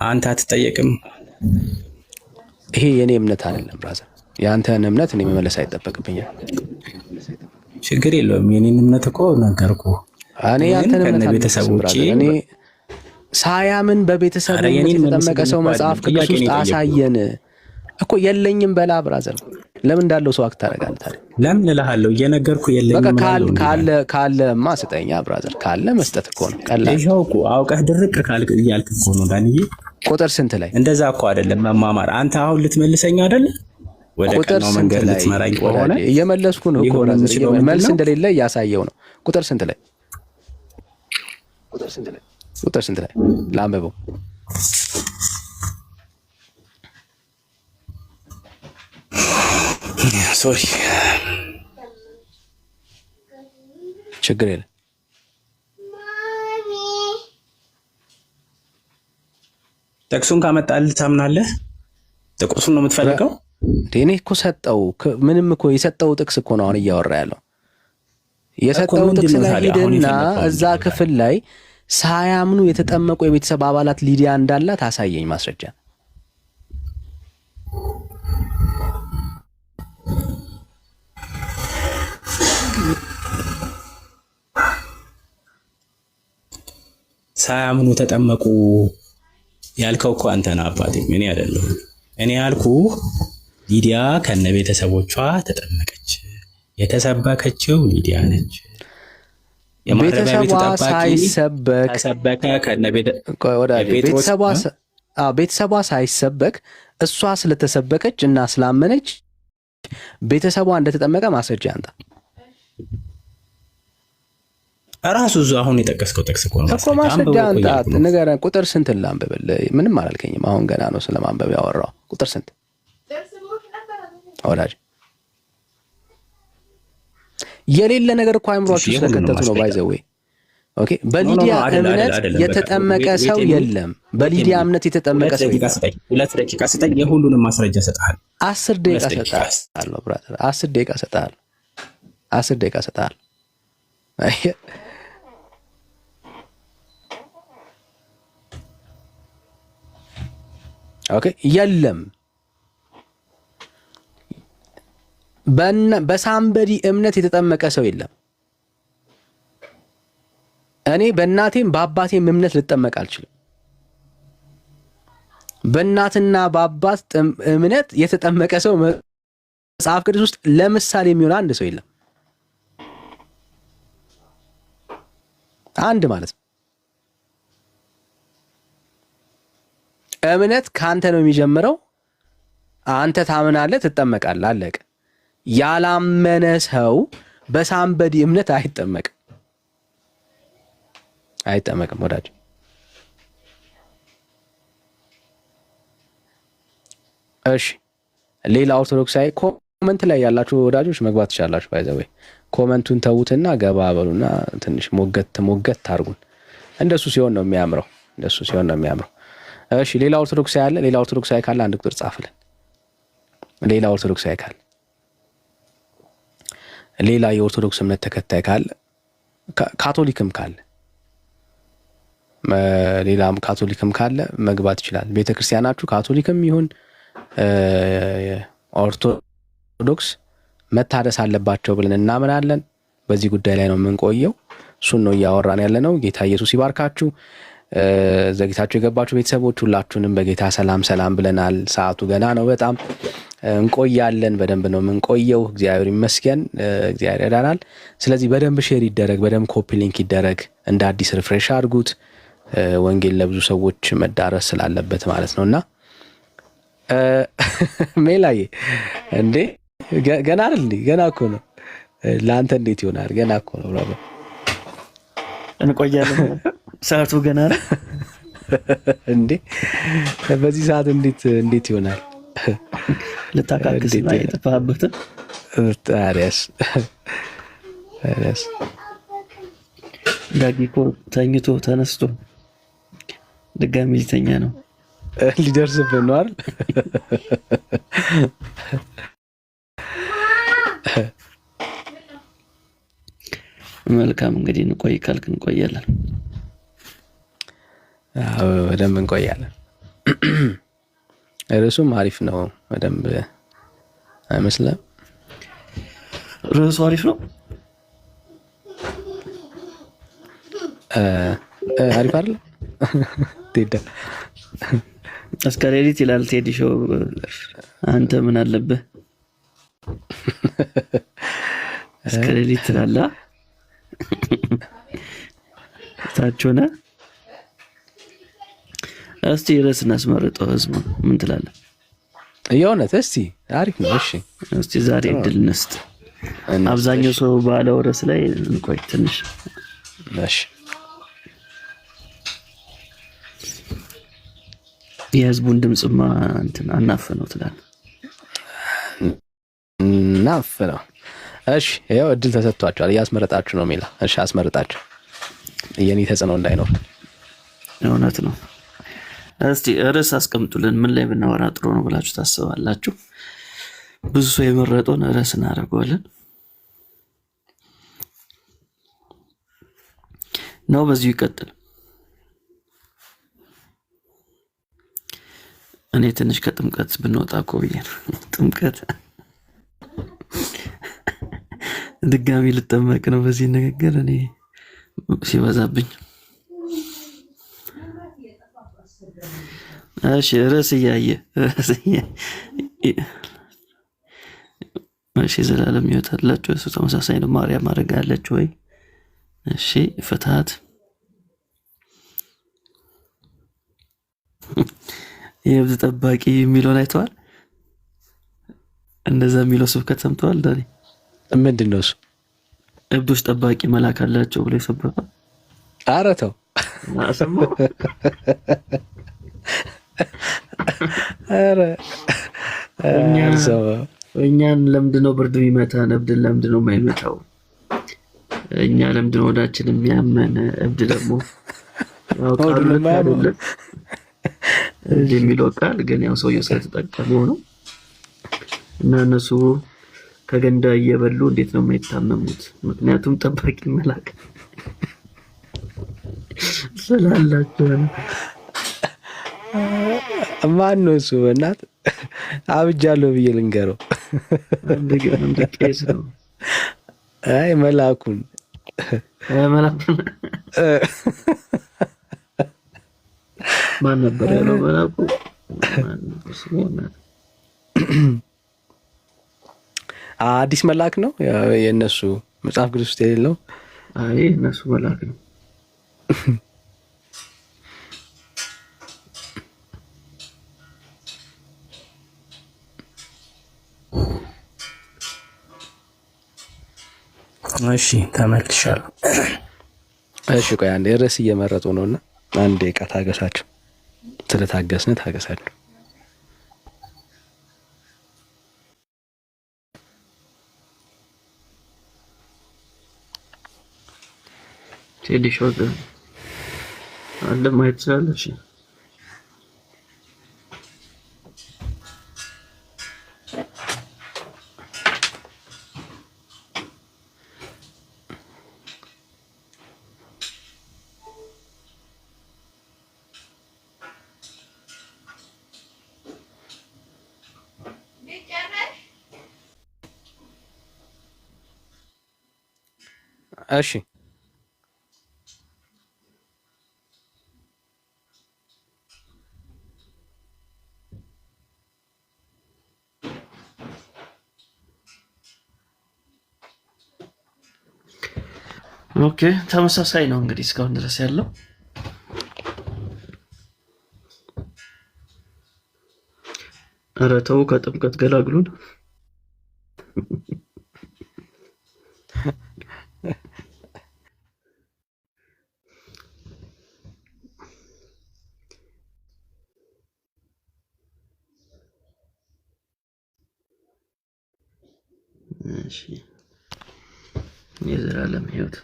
አንተ አትጠየቅም። ይሄ የኔ እምነት አይደለም ብራዘር። ያንተን እምነት እኔ መመለስ አይጠበቅብኝም። ችግር የለውም። የኔን እምነት እኮ ነገርኩህ። እኔ ያንተን እምነት ቤተሰቦቼ እኔ ሳያምን በቤተሰቡ የተጠመቀ ሰው መጽሐፍ ቅዱስ ውስጥ አሳየን እኮ የለኝም በላ ብራዘር። ለምን እንዳለው ሰው አክት ታደርጋለህ ታዲያ? ለምን እልሃለሁ እየነገርኩህ የለኝም በቃ ካለማ ስጠኛ ብራዘር። ካለ መስጠት እኮ ነው ቀላል። ይኸው እኮ አውቀህ ድርቅ ካልክ እያልክ እኮ ነው ዳንዬ። ቁጥር ስንት ላይ? እንደዛ እኮ አይደለም መማማር። አንተ አሁን ልትመልሰኝ አይደል? ወደ ቀናው መንገድ ልትመራኝ ከሆነ እየመለስኩ ነው እኮ ብራዘር። መልስ እንደሌለ እያሳየው ነው። ቁጥር ስንት ላይ? ቁጥር ስንት ላይ ላንብበው? ሶሪ ችግር የለም። ጥቅሱን ካመጣልህ ታምናለህ? ጥቅሱን ነው የምትፈልገው? እኔ እኮ ሰጠው። ምንም እኮ የሰጠው ጥቅስ እኮ ነው አሁን እያወራ ያለው። የሰጠው ጥቅስ ላይ ሂድና እዛ ክፍል ላይ ሳያምኑ የተጠመቁ የቤተሰብ አባላት ሊዲያ እንዳላት አሳየኝ ማስረጃ። ሳያምኑ ተጠመቁ ያልከው እኮ አንተ ነህ አባቴ፣ እኔ አይደለሁም። እኔ ያልኩህ ሊዲያ ከነ ቤተሰቦቿ ተጠመቀች። የተሰበከችው ሊዲያ ነች። ቤተሰቧ ሳይሰበክ እሷ ስለተሰበከች እና ስላመነች ቤተሰቧ እንደተጠመቀ ማስረጃ ያንጣ። ራሱ እሱ አሁን የጠቀስከው ጥቅስ እኮ ነው እኮ ማስረጃ ያንጣ። ንገረን። ቁጥር ስንት ላንብብልህ? ምንም አላልከኝም። አሁን ገና ነው ስለማንበብ ያወራው። ቁጥር ስንት ወዳጅ? የሌለ ነገር እኮ አይምሯችሁ ስለከተቱ ነው ባይዘዌ። ኦኬ። በሊዲያ እምነት የተጠመቀ ሰው የለም። በሊዲያ እምነት የተጠመቀ ሰው የለም። 2 ደቂቃ ስጠኝ፣ የሁሉንም ማስረጃ ሰጣለሁ። 10 ደቂቃ ሰጣለሁ ብራዘር። 10 ደቂቃ ሰጣለሁ። 10 ደቂቃ ሰጣለሁ። ኦኬ። የለም በሳምበዲ እምነት የተጠመቀ ሰው የለም። እኔ በእናቴም በአባቴም እምነት ልጠመቅ አልችልም። በእናትና በአባት እምነት የተጠመቀ ሰው መጽሐፍ ቅዱስ ውስጥ ለምሳሌ የሚሆን አንድ ሰው የለም። አንድ ማለት ነው። እምነት ከአንተ ነው የሚጀምረው። አንተ ታምናለህ፣ ትጠመቃለህ፣ አለቀ። ያላመነ ሰው በሳምበዲ እምነት አይጠመቅም ወዳጅ። እሺ፣ ሌላ ኦርቶዶክሳዊ ኮመንት ላይ ያላችሁ ወዳጆች መግባት ትችላላችሁ። ባይዘው ኮመንቱን ተዉትና ገባ በሉና ትንሽ ሞገት ታርጉን። እንደሱ ሲሆን ነው የሚያምረው። እሺ፣ ሌላ ኦርቶዶክሳዊ አለ? ሌላ ኦርቶዶክሳዊ ካለ አንድ ቁጥር ጻፍልን። ሌላ ኦርቶዶክሳዊ ካለ፣ ሌላ የኦርቶዶክስ እምነት ተከታይ ካለ፣ ካቶሊክም ካለ፣ ሌላም ካቶሊክም ካለ መግባት ይችላል። ቤተክርስቲያናችሁ ካቶሊክም ይሁን ኦርቶዶክስ መታደስ አለባቸው ብለን እናምናለን። በዚህ ጉዳይ ላይ ነው የምንቆየው። እሱን ነው እያወራን ያለ ነው። ጌታ ኢየሱስ ይባርካችሁ። ዘግይታችሁ የገባችሁ ቤተሰቦች ሁላችሁንም በጌታ ሰላም ብለናል። ሰዓቱ ገና ነው፣ በጣም እንቆያለን። በደንብ ነው የምንቆየው። እግዚአብሔር ይመስገን፣ እግዚአብሔር ያዳናል። ስለዚህ በደንብ ሼር ይደረግ፣ በደንብ ኮፒ ሊንክ ይደረግ፣ እንደ አዲስ ሪፍሬሽ አድርጉት። ወንጌል ለብዙ ሰዎች መዳረስ ስላለበት ማለት ነውና ሜላዬ እንዴ ገና አይደል እንዴ? ገና እኮ ነው። ለአንተ እንዴት ይሆናል? ገና እኮ ነው ብራዘር። እንቆያለን። ሰዓቱ ገና ነው እንዴ? በዚህ ሰዓት እንዴት ይሆናል? ልታካክስ ነው የተፋበት። ታዲያስ ዳጊ እኮ ተኝቶ ተነስቶ ድጋሚ ሊተኛ ነው። ሊደርስብህ ነው አይደል? መልካም እንግዲህ እንቆይ ካልክ እንቆያለን። በደንብ እንቆያለን። ርዕሱም አሪፍ ነው። በደንብ አይመስልም? ርዕሱ አሪፍ ነው። አሪፍ አይደል? ቴዳ እስከ ሌሊት ይላል ቴዲ ሾው። አንተ ምን አለብህ? እስከ ሌሊት ትላለህ። ታች ሆነ። እስቲ ርዕስ እናስመርጠው። ህዝቡ ምን ትላለህ? የእውነት እስቲ አሪፍ ነው። እሺ እስቲ ዛሬ እድል እንስጥ። አብዛኛው ሰው ባለው ርዕስ ላይ እንቆይ ትንሽ። እሺ የህዝቡን ድምጽማ እንትን አናፍነው ትላለህ። እናፍነው። እሺ ይኸው እድል ተሰጥቷቸዋል። እያስመረጣችሁ ነው ሚላ። እሺ አስመርጣችሁ፣ የኔ ተጽዕኖ እንዳይኖር። እውነት ነው። እስቲ ርዕስ አስቀምጡልን። ምን ላይ ብናወራ ጥሩ ነው ብላችሁ ታስባላችሁ? ብዙ ሰው የመረጠውን ርዕስ እናደርገዋለን ነው። በዚሁ ይቀጥል። እኔ ትንሽ ከጥምቀት ብንወጣ እኮ ብዬ ነው። ጥምቀት ድጋሚ ልጠመቅ ነው በዚህ ንግግር እኔ ሲበዛብኝ። እሺ ርዕስ እያየ እሺ ዘላለም ሕይወት አላቸው እሱ ተመሳሳይ ነው። ማርያም አረጋለች ወይ? እሺ ፍትሃት የእብድ ጠባቂ የሚለውን አይተዋል? እንደዛ የሚለው ስብከት ሰምተዋል? ዳኒ ምንድን ነው እሱ? እብዶች ጠባቂ መልአክ አላቸው ብሎ ይሰበካል። ኧረ ተው። ኧረ እኛን ለምንድን ነው ብርድ የሚመታን? እብድን ለምንድን ነው የማይመታው? እኛ ለምንድን ነው ወዳችን የሚያመን? እብድ ደግሞ የሚለው ቃል ግን ያው ሰውየው ስለተጠቀመው ነው። እና እነሱ ከገንዳ እየበሉ እንዴት ነው የማይታመሙት? ምክንያቱም ጠባቂ መልአክ ስላላቸው። ማን ነው እሱ? በእናት አብጃለሁ ብዬ ልንገረው። እንደ ቄስ ነው። አይ መልአኩን ማን ነበር ያለው? መልአኩ አዲስ መልአክ ነው የእነሱ መጽሐፍ ቅዱስ ውስጥ የሌለው። አይ እነሱ መልአክ ነው። እሺ ተመልሻለሁ። እሺ ቆይ አንዴ ርዕስ እየመረጡ ነውና አንዴ ደቂቃ ታገሳችሁ። ስለታገስን ታገሳችሁ። ቴዲ ሾው አለ ማየት ትችላለሽ። እሺ ኦኬ ተመሳሳይ ነው እንግዲህ እስካሁን ድረስ ያለው። ኧረ ተው ከጥምቀት ገላግሉን። እሺ የዘላለም ሕይወት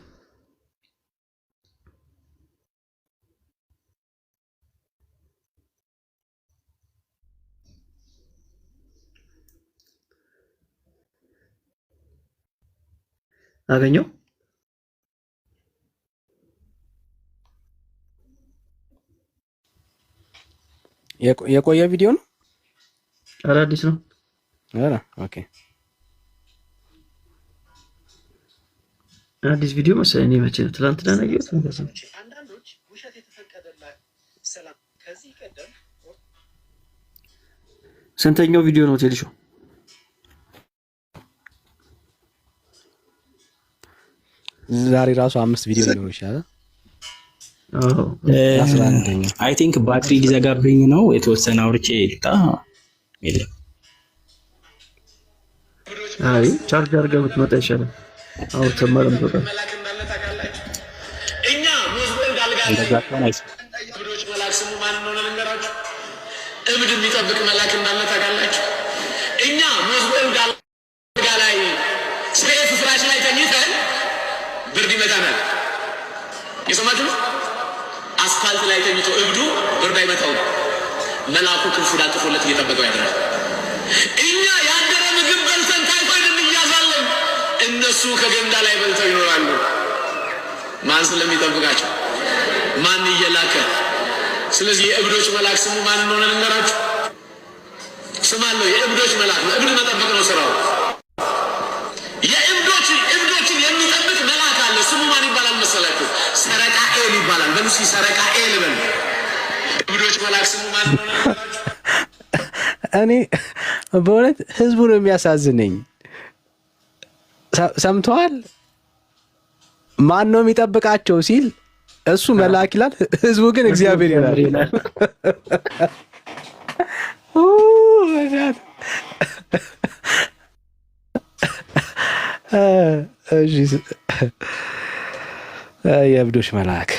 አገኘው። የቆየ ቪዲዮ ነው? ኧረ አዲስ ነው። ኧረ ኦኬ አዲስ ቪዲዮ መሰለኝ። እኔ መቼ ነው ትናንትና ነው ያየሁት። አንዳንዶች ውሸት የተፈቀደላቸው ሰላም ከዚህ ቀደም ስንተኛው ቪዲዮ ነው ቴልሾ? ዛሬ ራሱ 5 ቪዲዮ ሊሆን ይችላል። አይ ቲንክ ባትሪ ሊዘጋብኝ ነው። የተወሰነ አውርቼ ልጣ የለም። አይ ቻርጅ አድርገህ ብትመጣ ይሻላል። አሁን ተመረም ተጣ እኛ ሙዝበል ጋልጋል እብዶች መልአክ ስሙ ማን ነው ልንገራችሁ። እብድ የሚጠብቅ መልአክ እንዳለ ታውቃላችሁ። እኛ ሙዝበል ጋልጋ ላይ ሰይፍ ፍራሽ ላይ ተኝተን ብርድ ይመታናል። የሰማችሁ ነው። አስፋልት ላይ ተኝቶ እብዱ ብርድ አይመታው፣ መልአኩ ክንፉን አጥፎለት እየጠበቀው ያድራል። እኛ ያደረ ምግብ በልተን ታይፎይድ እንያዛለን። እነሱ ከገንዳ ላይ በልተው ይኖራሉ። ማን ስለሚጠብቃቸው? ማን እየላከ? ስለዚህ የእብዶች መልአክ ስሙ ማን እንደሆነ ልንገራችሁ። ስም አለው። የእብዶች መልአክ ነው። እብድ መጠበቅ ነው ስራው። እብዶችን የሚጠብቅ መልአክ አለ። ስሙ ማን ይባላል መሰላችሁ? ሰረቃኤል ይባላል። በሉሲ ሰረቃኤል በሉ። እብዶች መልአክ ስሙ ማን እንደሆነ ልንገራችሁ። እኔ በእውነት ህዝቡ ነው የሚያሳዝነኝ። ሰምተዋል? ማን ነው የሚጠብቃቸው ሲል እሱ መልአክ ይላል፣ ህዝቡ ግን እግዚአብሔር ይላል። የእብዶች መልአክ።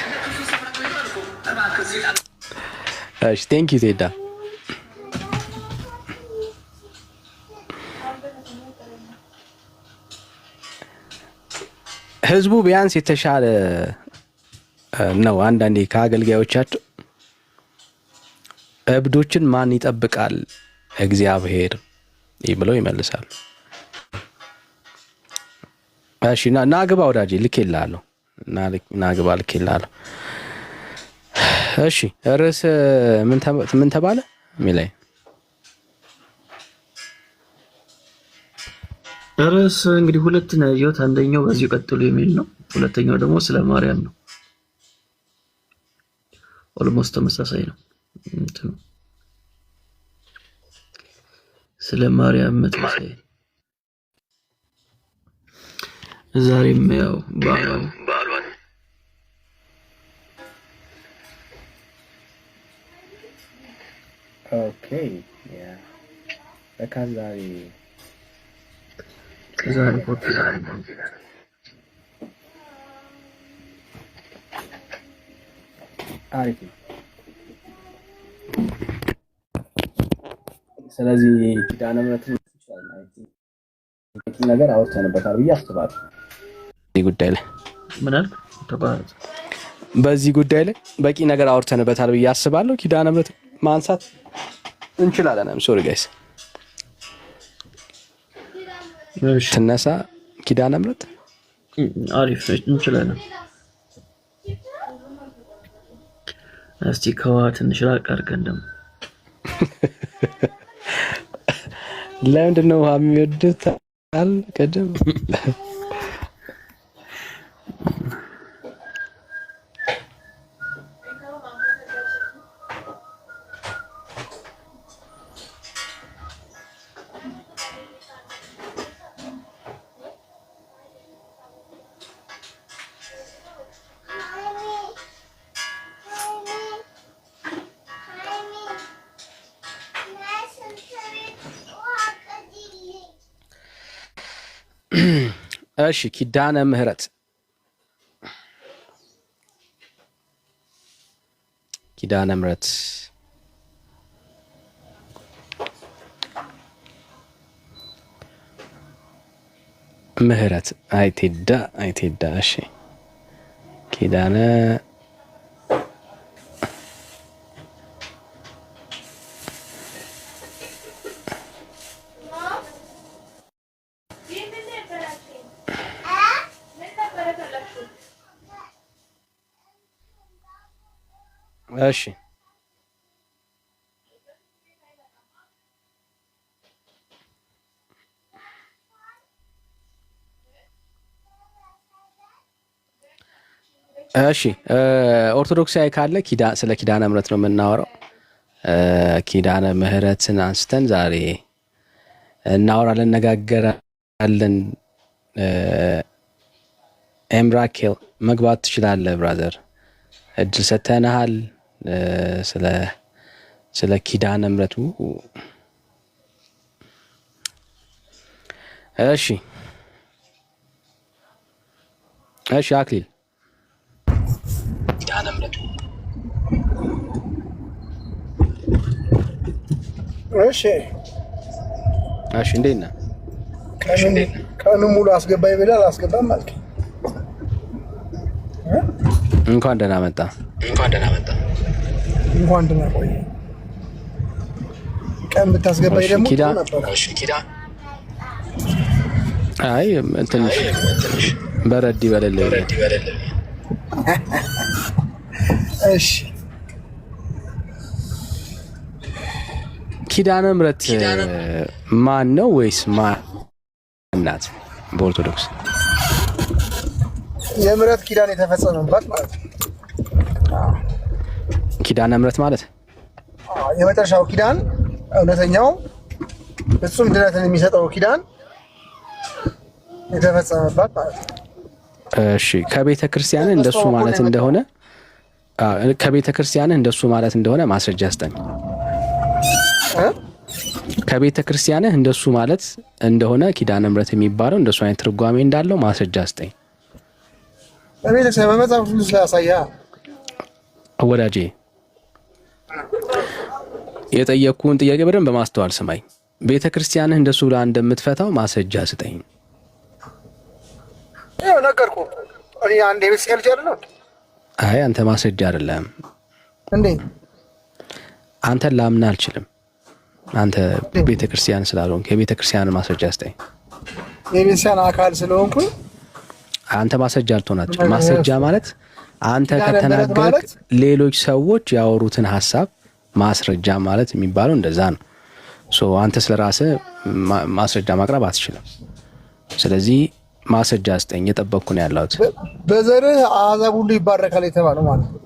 እሺ ቴንክ ዩ ቴዳ። ህዝቡ ቢያንስ የተሻለ ነው። አንዳንዴ ከአገልጋዮቻቸው እብዶችን ማን ይጠብቃል? እግዚአብሔር ብለው ይመልሳሉ። እሺ ናግባ ወዳጄ ልኬልሃለሁ። ናግባ ልኬልሃለሁ። እሺ ርዕስ ምን ተባለ ሚላይ? ርዕስ እንግዲህ ሁለት ነው ያየሁት። አንደኛው በዚሁ ቀጥሎ የሚል ነው። ሁለተኛው ደግሞ ስለ ማርያም ነው። ኦልሞስት ተመሳሳይ ነው። ስለ ማርያም መትንሳኤ ዛሬም ያው ባሏን ኦኬ ያ ለካዛሪ ዛሬ ፎቶ አሪፍ ነው። ስለዚህ ኪዳነ ምሕረትን ነገር አውርተንበታል ብዬ አስባለሁ። በዚህ ጉዳይ ላይ ምን አልክ? ተቋረጠ። በዚህ ጉዳይ ላይ በቂ ነገር አውርተንበታል ብዬ አስባለሁ። ኪዳነ ምሕረት ማንሳት እንችላለን። ሶሪ ጋይስ ትነሳ ኪዳነ ምሕረት አሪፍ ነች፣ እንችላለን። እስቲ ከዋ ትንሽ ራቅ አድርገን ደግሞ ለምንድን ነው ውሃ የሚወዱት? አልቀድም እሺ ኪዳነ ምሕረት ምሕረት አይቴዳ እሺ ኪዳነ እሺ እሺ ኦርቶዶክሳዊ ካለ ስለ ኪዳነ ምሕረት ነው የምናወራው። ኪዳነ ምሕረትን አንስተን ዛሬ እናወራለን፣ እነጋገራለን። ኤምራኬል መግባት ትችላለህ ብራዘር፣ እድል ሰጥተንሃል። ስለ ኪዳነ ምሕረቱ እሺ አክሊል ኪዳነ ምሕረቱ እሺ እንዴት ነህ? ቀኑ ሙሉ አስገባኝ ብለህ አላስገባም አልክ። እንኳን ደህና መጣ። እንኳን ደህና ቆይ። ቀን ብታስገባኝ ደግሞ ነበር። አይ ትንሽ በረድ ይበልልህ። እሺ ኪዳነ ምሕረት ማን ነው ወይስ ማን ናት? በኦርቶዶክስ የምሕረት ኪዳን የተፈጸመባት ማለት ነው። ኪዳነ ምሕረት ማለት የመጨረሻው ኪዳን፣ እውነተኛው ፍጹም ድነትን የሚሰጠው ኪዳን የተፈጸመባት ማለት ነው። እሺ ከቤተ ክርስቲያን እንደሱ ማለት እንደሆነ ማስረጃ ስጠኝ። ከቤተ ክርስቲያንህ እንደሱ ማለት እንደሆነ ኪዳነ ምሕረት የሚባለው እንደሱ አይነት ትርጓሜ እንዳለው ማስረጃ ስጠኝ። በቤተክርስቲያን በመጽሐፍ ቅዱስ ላይ ያሳያ። ወዳጄ የጠየቅኩህን ጥያቄ በደንብ በማስተዋል ስማኝ። ቤተ ክርስቲያንህ እንደሱ ብላ እንደምትፈታው ማስረጃ ስጠኝ። ያው ነገርኩህ። እኔ አንድ የቤተክርስቲያን ልጅ አይደለሁ። አይ አንተ ማስረጃ አይደለም እንዴ? አንተን ላምን አልችልም። አንተ ቤተ ክርስቲያን ስላልሆንክ የቤተ ክርስቲያን ማስረጃ ስጠኝ። የቤተክርስቲያን አካል ስለሆንኩ አንተ ማስረጃ አልሆናችም። ማስረጃ ማለት አንተ ከተናገርክ ሌሎች ሰዎች ያወሩትን ሐሳብ ማስረጃ ማለት የሚባለው እንደዛ ነው። አንተ ስለራስህ ማስረጃ ማቅረብ አትችልም። ስለዚህ ማስረጃ ስጠኝ። እየጠበቅኩ ነው ያለሁት። በዘርህ አሕዛብ ሁሉ ይባረካል የተባለው ማለት ነው።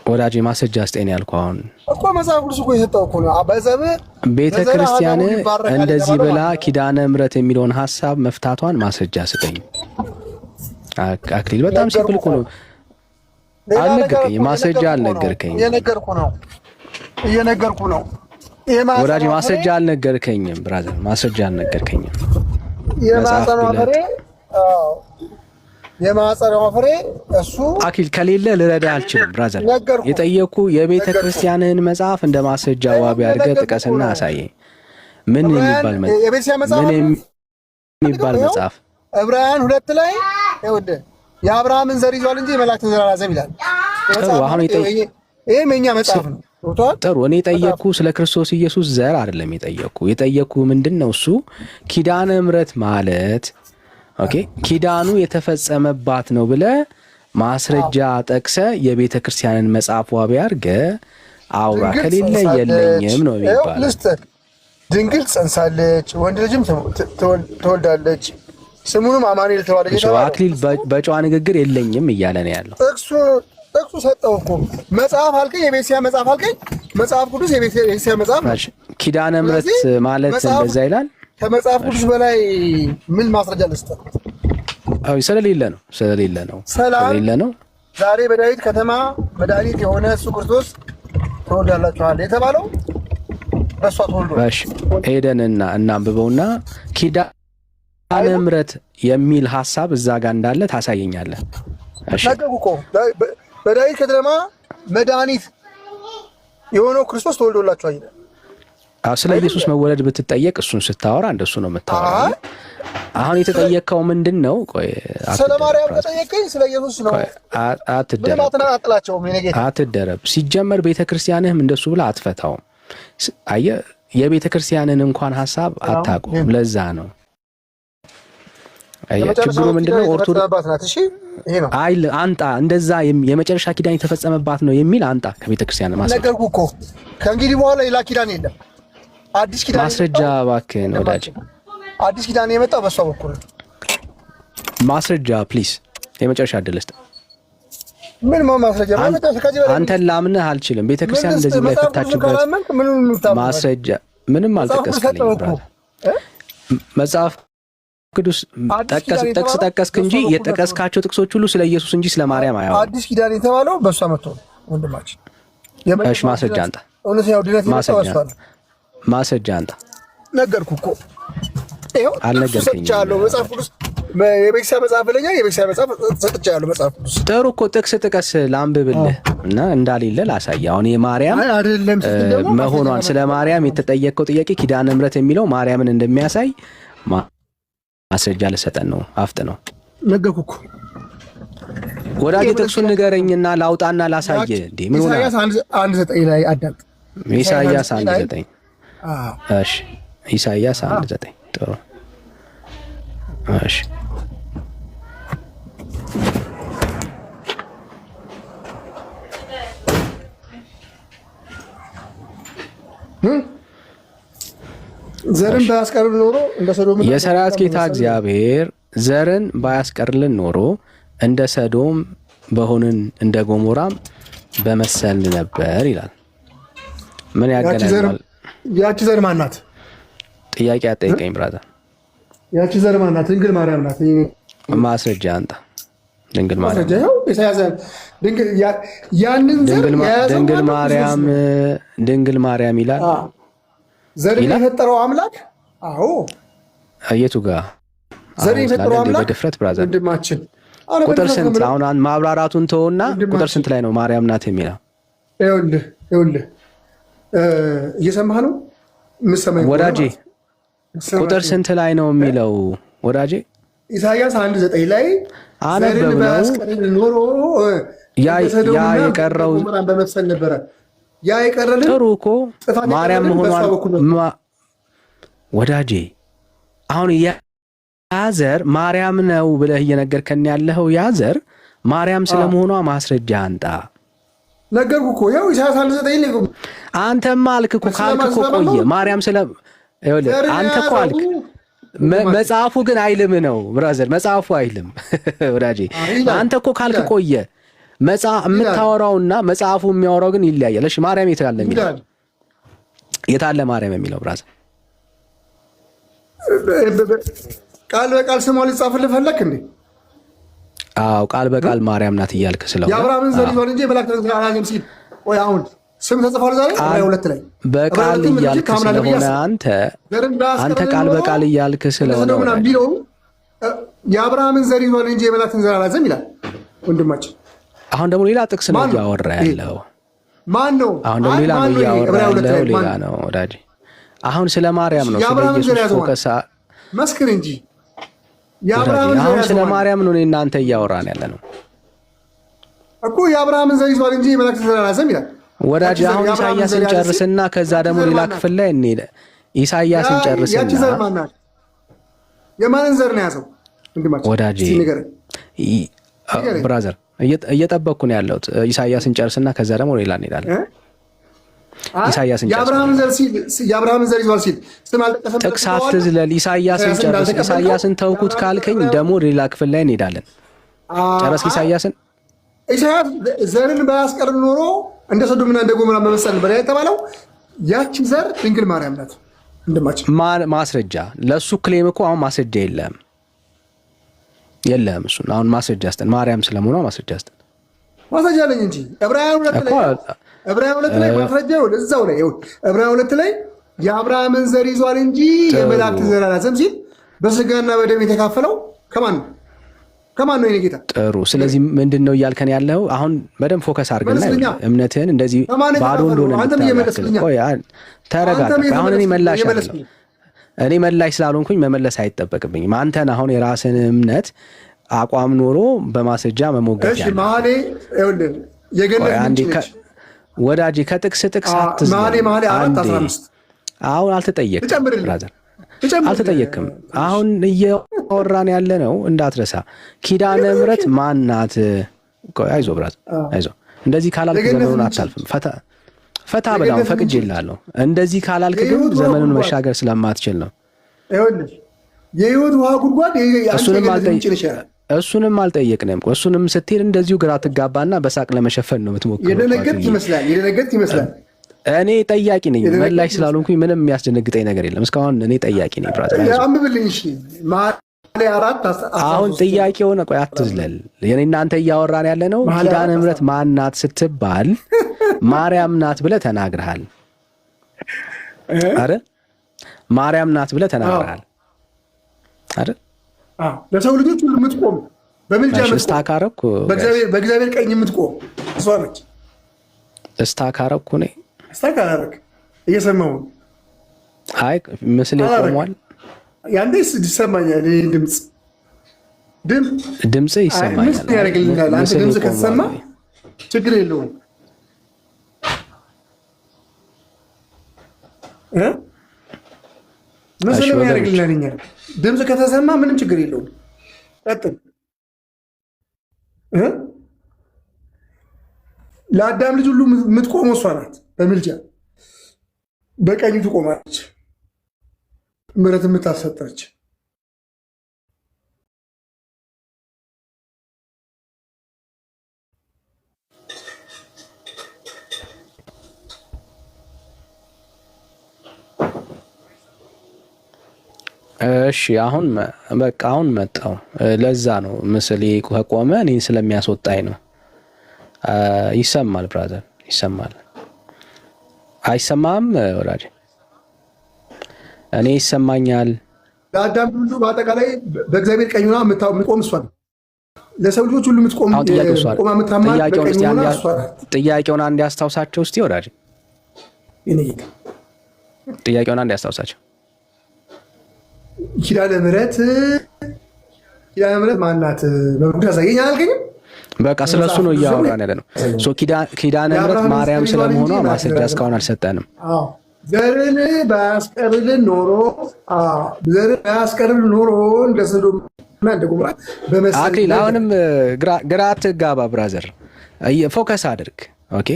ወዳጄ ማስረጃ ስጠኝ ያልኩህ አሁን እኮ መጽሐፍ ቅዱስ እኮ የሰጠው እኮ ነው። በዘርህ ቤተ ክርስቲያን እንደዚህ ብላ ኪዳነ ምሕረት የሚለውን ሐሳብ መፍታቷን ማስረጃ ስጠኝ። አክሊል በጣም ሲምፕል እኮ ነው። አልነገርከኝ፣ ማስረጃ አልነገርከኝ። እየነገርኩ ነው ወዳጄ፣ ማስረጃ አልነገርከኝም። ብራዘር ማስረጃ አልነገርከኝም። የማኅፀኗ ፍሬ እሱ አክሊል ከሌለ ልረዳ አልችልም። ብራዘር የጠየኩ የቤተ ክርስቲያንህን መጽሐፍ እንደ ማስረጃ ዋቢ አድርገህ ጥቀስና አሳየኝ። ምን የሚባል መጽሐፍ? ዕብራውያን 2 ላይ ይኸውልህ የአብርሃምን ዘር ይዟል እንጂ የመላእክትን ዘር አልያዘም ይላል። ይሄ የእኛ መጽሐፍ ነው። ጥሩ። እኔ የጠየኩ ስለ ክርስቶስ ኢየሱስ ዘር አይደለም የጠየኩ ምንድነው እሱ ኪዳነ ምሕረት ማለት ኦኬ ኪዳኑ የተፈጸመባት ነው ብለህ ማስረጃ ጠቅሰ የቤተ ክርስቲያንን መጽሐፍ ዋቢ አድርገህ አውራ። ከሌለ የለኝም ነው የሚባለው። ድንግል ጸንሳለች፣ ወንድ ልጅም ትወልዳለች፣ ስሙንም አማኑኤል ተባለች። አክሊል በጨዋ ንግግር የለኝም እያለ ነው ያለው። ጥቅሱ ሰጠው እኮ መጽሐፍ አልከኝ፣ የቤተክርስቲያን መጽሐፍ አልከኝ። መጽሐፍ ቅዱስ የቤተክርስቲያን መጽሐፍ ነው። ኪዳነ ምሕረት ማለት እንደዛ ይላል። ከመጽሐፍ ቅዱስ በላይ ምን ማስረጃ ልስጠት? ስለሌለ ነው። ዛሬ በዳዊት ከተማ መድኃኒት የሆነ እሱ ክርስቶስ ተወልዳላችኋል የተባለው በእሷ ተወልዶ። እሺ ሄደንና እናንብበውና ኪዳነ ምሕረት የሚል ሐሳብ እዛ ጋር እንዳለ ታሳየኛለህ። እሺ ነገርኩህ እኮ በዳዊት ከተማ መድኃኒት የሆነው ክርስቶስ ተወልዶላችኋል ይላል። ስለ ኢየሱስ መወለድ ብትጠየቅ እሱን ስታወራ እንደሱ ነው የምታወራው። አሁን የተጠየቀው ምንድነው? ቆይ ስለ ማርያም ተጠየቀኝ፣ ስለ ኢየሱስ ነው። አትደረብ። ሲጀመር ቤተክርስቲያንህም እንደሱ ብላ አትፈታውም። አየህ የቤተክርስቲያንን እንኳን ሐሳብ አታውቁም። ለዛ ነው ችግሩ ምንድነው? ኦርቶዶክስ አይል አንጣ እንደዛ የመጨረሻ ኪዳን የተፈጸመባት ነው የሚል አንጣ ከቤተክርስቲያን ማስረጃ። ነገርኩህ እኮ ከእንግዲህ በኋላ ሌላ ኪዳን የለም። አዲስ ኪዳን ማስረጃ እባክህን ወዳጅ። አዲስ ኪዳን የመጣው በሷ በኩል ማስረጃ ፕሊዝ። የመጨረሻ እድል ስጥ። ምን ማስረጃ አንተን ላምነህ አልችልም። ቤተክርስቲያን እንደዚህ ላይ ፈታችበት ማስረጃ ምንም አልጠቀስክልኝም። መጽሐፍ ቅዱስ ጠቀስክ እንጂ የጠቀስካቸው ጥቅሶች ሁሉ ስለ ኢየሱስ እንጂ ስለ ማርያም አያወሩም። አዲስ ኪዳን የተባለው በእሷ መጥቶ ነው ወንድማችን። እሺ ማስረጃ አንተ ማስረጃ አንተ ነገርኩህ እኮ ይኸው አልነገርከኝም። መጽሐፍ ቅዱስ የቤተክርስቲያን መጽሐፍ ለኛ የቤተክርስቲያን መጽሐፍ ሰጥቻለሁ። መጽሐፍ ቅዱስ ጥሩ እኮ ጥቅስ ጥቀስ ላንብብልህ እና እንዳሌለ ላሳይ። አሁን የማርያም መሆኗን ስለ ማርያም የተጠየቀው ጥያቄ ኪዳነ ምሕረት የሚለው ማርያምን እንደሚያሳይ ማስረጃ ልሰጠን ነው። አፍጥ ነው ነገርኩህ እኮ ወዳጅ ጥቅሱን ንገረኝና ላውጣና ላሳየ። እንዴ ምን ሆነ? ኢሳይያስ 1:9 ላይ አዳምጥ። ኢሳይያስ 1:9 እሺ ኢሳይያስ 1:9 ጥሩ እሺ ዘርን ባያስቀርልን ኖሮ እንደ ሰዶም የሰራዊት ጌታ እግዚአብሔር ዘርን ባያስቀርልን ኖሮ እንደ ሰዶም በሆንን እንደ ጎሞራም በመሰልን ነበር ይላል። ምን ያገናኛል? ያቺ ዘር ማን ናት? ጥያቄ አጠይቀኝ ብራዘር። ያቺ ዘር ማን ናት? ድንግል ማርያም ናት። ማስረጃ አንተ ድንግል ማርያም ድንግል ማርያም ይላል። ዘርን የፈጠረው አምላክ አዎ። የቱ ጋር ዘርን የፈጠረው አምላክ? በድፍረት ብራዘር ወንድማችን ቁጥር ስንት? አሁን ማብራራቱን ተውና ቁጥር ስንት ላይ ነው ማርያም ናት የሚለው? ይኸውልህ እየሰማህ ነው ወዳጄ? ቁጥር ስንት ላይ ነው የሚለው ወዳጄ? ኢሳይያስ 1:9 ላይ አነበብ ነው። ያ የቀረው በመሰል ነበረ። ያ የቀረልን ጥሩ እኮ ማርያም መሆኗን ወዳጄ። አሁን ያዘር ማርያም ነው ብለህ እየነገርከን ያለኸው ያዘር ማርያም ስለመሆኗ ማስረጃ አንጣ። ነገርኩህ እኮ ያው ኢሳይያስ 1:9 ላይ አንተማ አልክ እኮ ካልክ እኮ ቆየ ማርያም ስለ አንተ እኮ አልክ። መጽሐፉ ግን አይልም ነው ብራዘር፣ መጽሐፉ አይልም ወዳጄ። አንተ እኮ ካልክ ቆየ የምታወራውና መጽሐፉ የሚያወራው ግን ይለያያል። እሺ ማርያም የታለ የሚለው የታለ ማርያም የሚለው ብራዘር? ቃል በቃል ስሟ ሊጻፍልህ ፈለክ እንዴ? አዎ ቃል በቃል ማርያም ናት እያልክ ስለሆነ የአብርሃምን ዘር ይዟል እንጂ መላእክት አላየም ሲል ወይ አሁን ስም ተጽፏል ዛሬ ሁለት ላይ በቃል እያልክ ስለሆነ አንተ ቃል በቃል እያልክ ስለሆነ የአብርሃምን ዘር ይዟል እንጂ የመላእክትን ዘር አላዘም ይላል ወንድማችን። አሁን ደግሞ ሌላ ጥቅስ ነው እያወራ ያለው። ማን ነው? አሁን ደግሞ ሌላ ነው እያወራ ያለው ሌላ ነው ወዳጅ። አሁን ስለ ማርያም ነው ስለ ኢየሱስ ፎከስ መስክር እንጂ አሁን ስለ ማርያም ነው እናንተ እያወራን ያለ ነው እኮ። የአብርሃምን ዘር ይዟል እንጂ የመላእክትን ዘር አላዘም ይላል ወዳጅ። አሁን ኢሳይያስን ጨርስና ከዛ ደግሞ ሌላ ክፍል ላይ እንሄድ። ኢሳይያስን ጨርስና ያቺ ዘር ማን ናት? የማንን ዘር ነው ያዘው ወዳጅ? ብራዘር እየጠበቅኩ ነው ያለሁት። ኢሳይያስን ጨርስና ከዛ ደግሞ ሌላ እንሄዳለን። ኢሳይያስን ጨርስ። የአብርሃምን ዘር ይዟል ሲል ስም አልጠቀሰም። ጥቅስ አትዝለል። ኢሳይያስን ጨርስ። ኢሳይያስን ተውኩት ካልከኝ ደግሞ ሌላ ክፍል ላይ እንሄዳለን። ጨረስክ ኢሳይያስን? ኢሳይያስ ዘርን ባያስቀር ኖሮ እንደ ሰዶምና እንደ ጎሞራ መመሰል ነበር የተባለው። ያቺ ዘር ድንግል ማርያም ናት ወንድማችን። ማስረጃ ለሱ ክሌም እኮ አሁን ማስረጃ የለም። እሱን አሁን ማስረጃ አስጠን። ማርያም ስለመሆኗ ማስረጃ አስጠን። ማስረጃ አለኝ እንጂ ዕብራውያን 2 ላይ ማስረጃ ይኸውልህ፣ እዛው ላይ ዕብራውያን 2 ላይ የአብርሃምን ዘር ይዟል እንጂ የመላእክት ዘር አላዘም ሲል በስጋና በደም የተካፈለው ከማን ነው የኔ ጌታ? ጥሩ። ስለዚህ ምንድን ነው እያልከን ያለው? አሁን በደንብ ፎከስ አድርገና እምነትህን እንደዚህ ባዶ እንደሆነ ተረጋጋ። አሁን እኔ መላሽ ስላልሆንኩኝ መመለስ አይጠበቅብኝም። አንተን አሁን የራስን እምነት አቋም ኖሮ በማስረጃ መሞገት ያለ ወዳጅ ከጥቅስ አሁን አልተጠየቅም ብራዘር፣ አልተጠየቅም። አሁን እያወራን ያለ ነው እንዳትረሳ። ኪዳነ ምሕረት ማናት? አይዞ ብራዘር አይዞ። እንደዚህ ካላልክ ዘመኑን አታልፍም። ፈታ በላውን ፈቅጅ ይላለሁ። እንደዚህ ካላልክ ግን ዘመኑን መሻገር ስለማትችል ነው። የህይወት ውሃ ጉድጓድ እሱንም አልጠየቅንም። እሱንም ስትሄድ እንደዚሁ ግራ ትጋባና በሳቅ ለመሸፈን ነው የምትሞክረው። የደነገጥክ ይመስላል። እኔ ጠያቂ ነኝ። መላሽ ስላልሆንኩኝ ምንም የሚያስደነግጠኝ ነገር የለም። እስካሁን እኔ ጠያቂ ነኝ። ብራዘር አንብብልኝ። እሺ አሁን ጥያቄውን ቆይ አትዝለል። የኔ እናንተ እያወራን ያለ ነው ኪዳነ ምሕረት ማን ናት ስትባል ማርያም ናት ብለህ ተናግረሃል። አረ ማርያም ናት ብለህ ተናግረሃል። አረ ለሰው ልጆች ሁሉ የምትቆም በምልጃ እስታካረኩ በእግዚአብሔር ቀኝ የምትቆም እሷ ነች። እስታካረኩ ነኝ። እስታካረክ እየሰማሁ አይ ምስል ቆሟል። ያንተ ይሰማኛል። ድምጽ ይሰማኛል። ምስል ያደርግልናል። አንተ ድምጽ ከተሰማ ችግር የለውም። ምስል ያደርግልናል። ድምጽ ከተሰማ ምንም ችግር የለውም። ቀጥል። ለአዳም ልጅ ሁሉ የምትቆመው እሷ ናት። በምልጃ በቀኙ ትቆማለች። ምሕረት የምታሰጠች እሺ አሁን በቃ አሁን መጣው። ለዛ ነው ምስል ከቆመ እኔን ስለሚያስወጣኝ ነው። ይሰማል ብራዘር፣ ይሰማል። አይሰማም ወዳጅ? እኔ ይሰማኛል። ለአዳም ሁሉ በአጠቃላይ በእግዚአብሔር ቀኝ ሆና የምትቆም እሷ ናት። ለሰው ልጆች ሁሉ የምትቆም ቆማ የምታማልድ በቀኝ ሆና እሷ ናት። ጥያቄውን አንድ ያስታውሳቸው እስቲ ወዳጅ፣ ጥያቄውን አንድ ያስታውሳቸው። ኪዳነ ምሕረት ማናት? በጉድ ያሳየኝ አላልከኝም? በቃ ስለሱ ነው እያወራን ያለ ነው። ኪዳነ ምሕረት ማርያም ስለመሆኗ ማስረጃ እስካሁን አልሰጠንም። ዘርን ባያስቀርልን ኖሮ እንደ ሰዶምና እንደ ገሞራ አክሊል፣ አሁንም ግራ አትጋባ ብራዘር፣ ፎከስ አድርግ። ኦኬ፣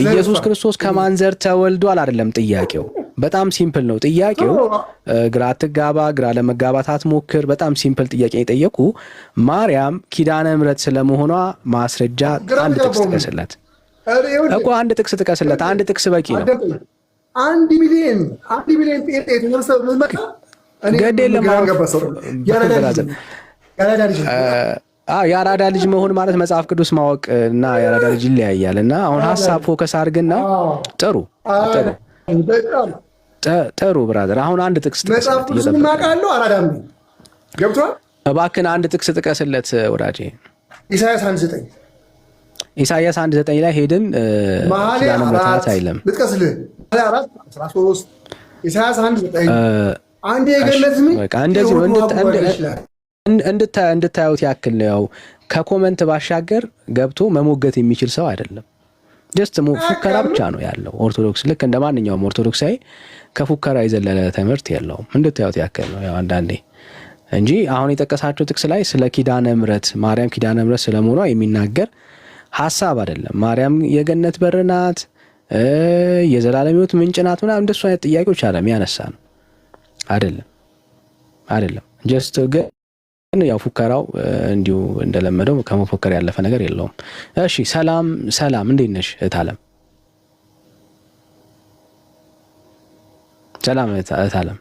ኢየሱስ ክርስቶስ ከማን ዘር ተወልዷል አይደለም ጥያቄው። በጣም ሲምፕል ነው ጥያቄው። ግራ አትጋባ፣ ግራ ለመጋባት አትሞክር። በጣም ሲምፕል ጥያቄ የጠየቁ ማርያም ኪዳነ ምሕረት ስለመሆኗ ማስረጃ አንድ ጥቅስ ጥቀስለት እኮ። አንድ ጥቅስ ጥቀስለት። አንድ ጥቅስ በቂ ነው። 1 ሚሊዮን ገዴ የአራዳ ልጅ መሆን ማለት መጽሐፍ ቅዱስ ማወቅ እና የአራዳ ልጅ ይለያያል። እና አሁን ሀሳብ ፎከስ አድርግና ጥሩ ብራዘር፣ አሁን አንድ ጥቅስ መጽሐፍ ቅዱስ ማቃለው አራዳም ገብቷል። እባክህን አንድ ጥቅስ ጥቀስለት ወዳጄ። ኢሳይያስ 1:9 ኢሳይያስ 1:9 ላይ ሄድን ኪዳነ ምሕረት አይለም ልጥቀስልህ። 4:13 ኢሳይያስ 1:9 አንድ የገነት ምን በቃ እንደዚህ እንድታዩት ያክል ነው። ያው ከኮመንት ባሻገር ገብቶ መሞገት የሚችል ሰው አይደለም። ጀስት ፉከራ ብቻ ነው ያለው። ኦርቶዶክስ ልክ እንደ ማንኛውም ኦርቶዶክሳዊ ከፉከራ የዘለለ ትምህርት የለውም። እንድታዩት ያክል ነው ያው አንዳንዴ እንጂ አሁን የጠቀሳቸው ጥቅስ ላይ ስለ ኪዳነ ምሕረት ማርያም ኪዳነ ምሕረት ስለመሆኗ የሚናገር ሀሳብ አይደለም። ማርያም የገነት በር ናት፣ የዘላለም ሕይወት ምንጭ ናት ምናምን እንደሱ አይነት ጥያቄዎች አለም ያነሳ ነው አይደለም። ጀስት ግን ያው ፉከራው እንዲሁ እንደለመደው ከመፎከር ያለፈ ነገር የለውም። እሺ ሰላም፣ እንዴት ነሽ እህታለም? ሰላም እህታለም።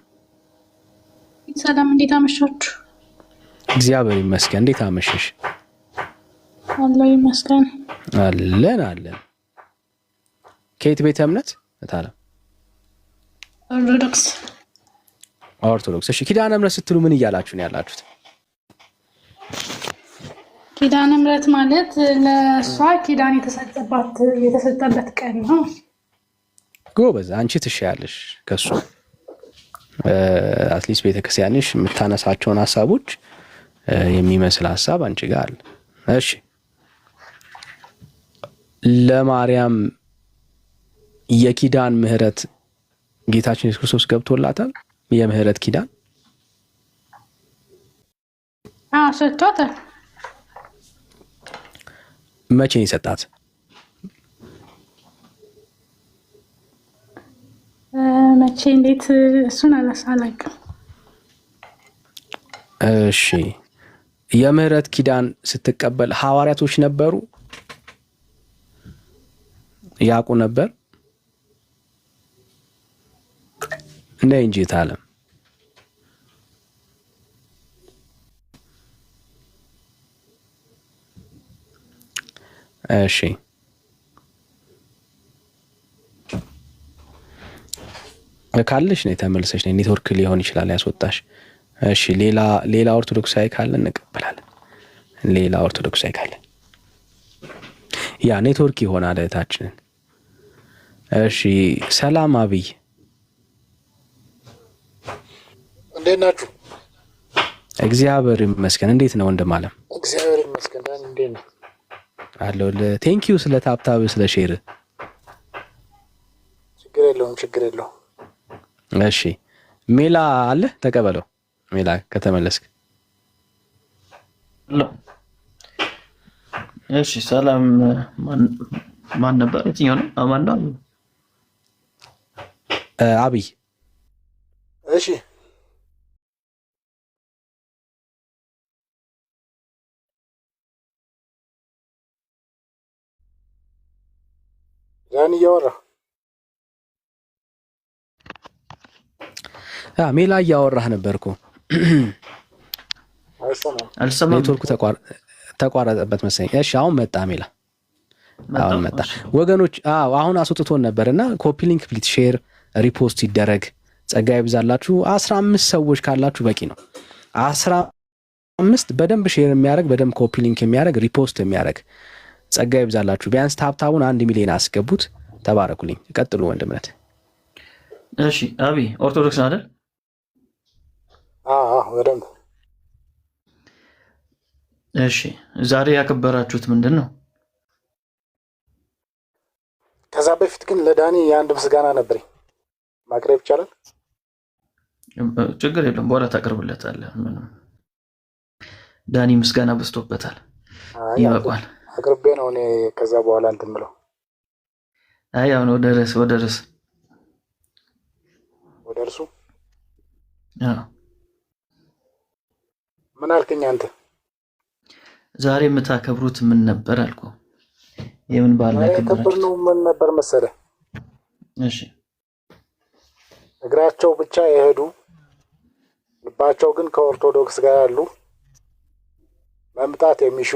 ሰላም፣ እንዴት አመሻችሁ? እግዚአብሔር ይመስገን። እንዴት አመሸሽ? አላህ ይመስገን። አለን። ከየት ቤተ እምነት እህታለም? ኦርቶዶክስ። እሺ ኪዳነ ምሕረት ስትሉ ምን እያላችሁ ነው ያላችሁት? ኪዳነ ምሕረት ማለት ለእሷ ኪዳን የተሰጠበት ቀን ነው። ጎበዝ፣ አንቺ ትሻያለሽ ከሱ። አትሊስት ቤተክርስቲያንሽ የምታነሳቸውን ሀሳቦች የሚመስል ሀሳብ አንቺ ጋር አለ። እሺ ለማርያም የኪዳን ምሕረት ጌታችን ኢየሱስ ክርስቶስ ገብቶላታል። የምህረት ኪዳን ሰጥቷታል። መቼ ነው የሰጣት? መቼ እንዴት እሱን አላውቅም። እሺ የምህረት ኪዳን ስትቀበል ሐዋርያቶች ነበሩ ያውቁ ነበር እንደ እንጂ ታለም እሺ ካለሽ ነው ተመልሰሽ ነው ኔትወርክ ሊሆን ይችላል ያስወጣሽ እሺ ሌላ ኦርቶዶክሳዊ ካለ እንቀበላለን ሌላ ኦርቶዶክሳዊ ካለ ያ ኔትወርክ ይሆናል እታችንን እሺ ሰላም አብይ እንዴት ናችሁ እግዚአብሔር ይመስገን እንዴት ነው ወንድማለም እግዚአብሔር ይመስገን ዳን እንዴት ነው አለውል ቴንክ ዩ ስለ ታፕታብ ስለ ሼር ችግር የለውም እሺ ሜላ አለ ተቀበለው ሜላ ከተመለስክ እሺ ሰላም ማን ነበር የትኛው ነው አማን ነው አብይ እሺ ዳን እያወራ ሜላ እያወራህ ነበርኩ አልሰማም ኔትወርኩ ተቋረጠበት መሰለኝ እሺ አሁን መጣ ሜላ አሁን መጣ ወገኖች አሁን አስወጥቶን ነበርና ኮፒ ሊንክ ፕሊት ሼር ሪፖስት ይደረግ ጸጋ ይብዛላችሁ 15 ሰዎች ካላችሁ በቂ ነው 15 በደንብ ሼር የሚያደርግ በደንብ ኮፒ ሊንክ የሚያደርግ ሪፖስት የሚያደርግ ጸጋ ይብዛላችሁ ቢያንስ ታፕታቡን 1 ሚሊዮን አስገቡት ተባረኩልኝ ቀጥሉ ወንድምነት እሺ አቢ ኦርቶዶክስ ነው አይደል በደንብ እሺ ዛሬ ያከበራችሁት ምንድነው ከዛ በፊት ግን ለዳኒ የአንድ ምስጋና ነበረኝ ማቅረብ ይቻላል ችግር የለም በኋላ ታቀርብለታለህ ምንም ዳኒ ምስጋና በዝቶበታል ይበቃል አቅርቤ ነው እኔ ከዛ በኋላ እንትን ብለው ያው ነው ወደ ርዕስ እርሱ ምን አልከኝ አንተ ዛሬ የምታከብሩት ምን ነበር አልኩ የምን በዓል ያከበር ነው ምን ነበር መሰለህ እሺ እግራቸው ብቻ የሄዱ ልባቸው ግን ከኦርቶዶክስ ጋር ያሉ መምጣት የሚሹ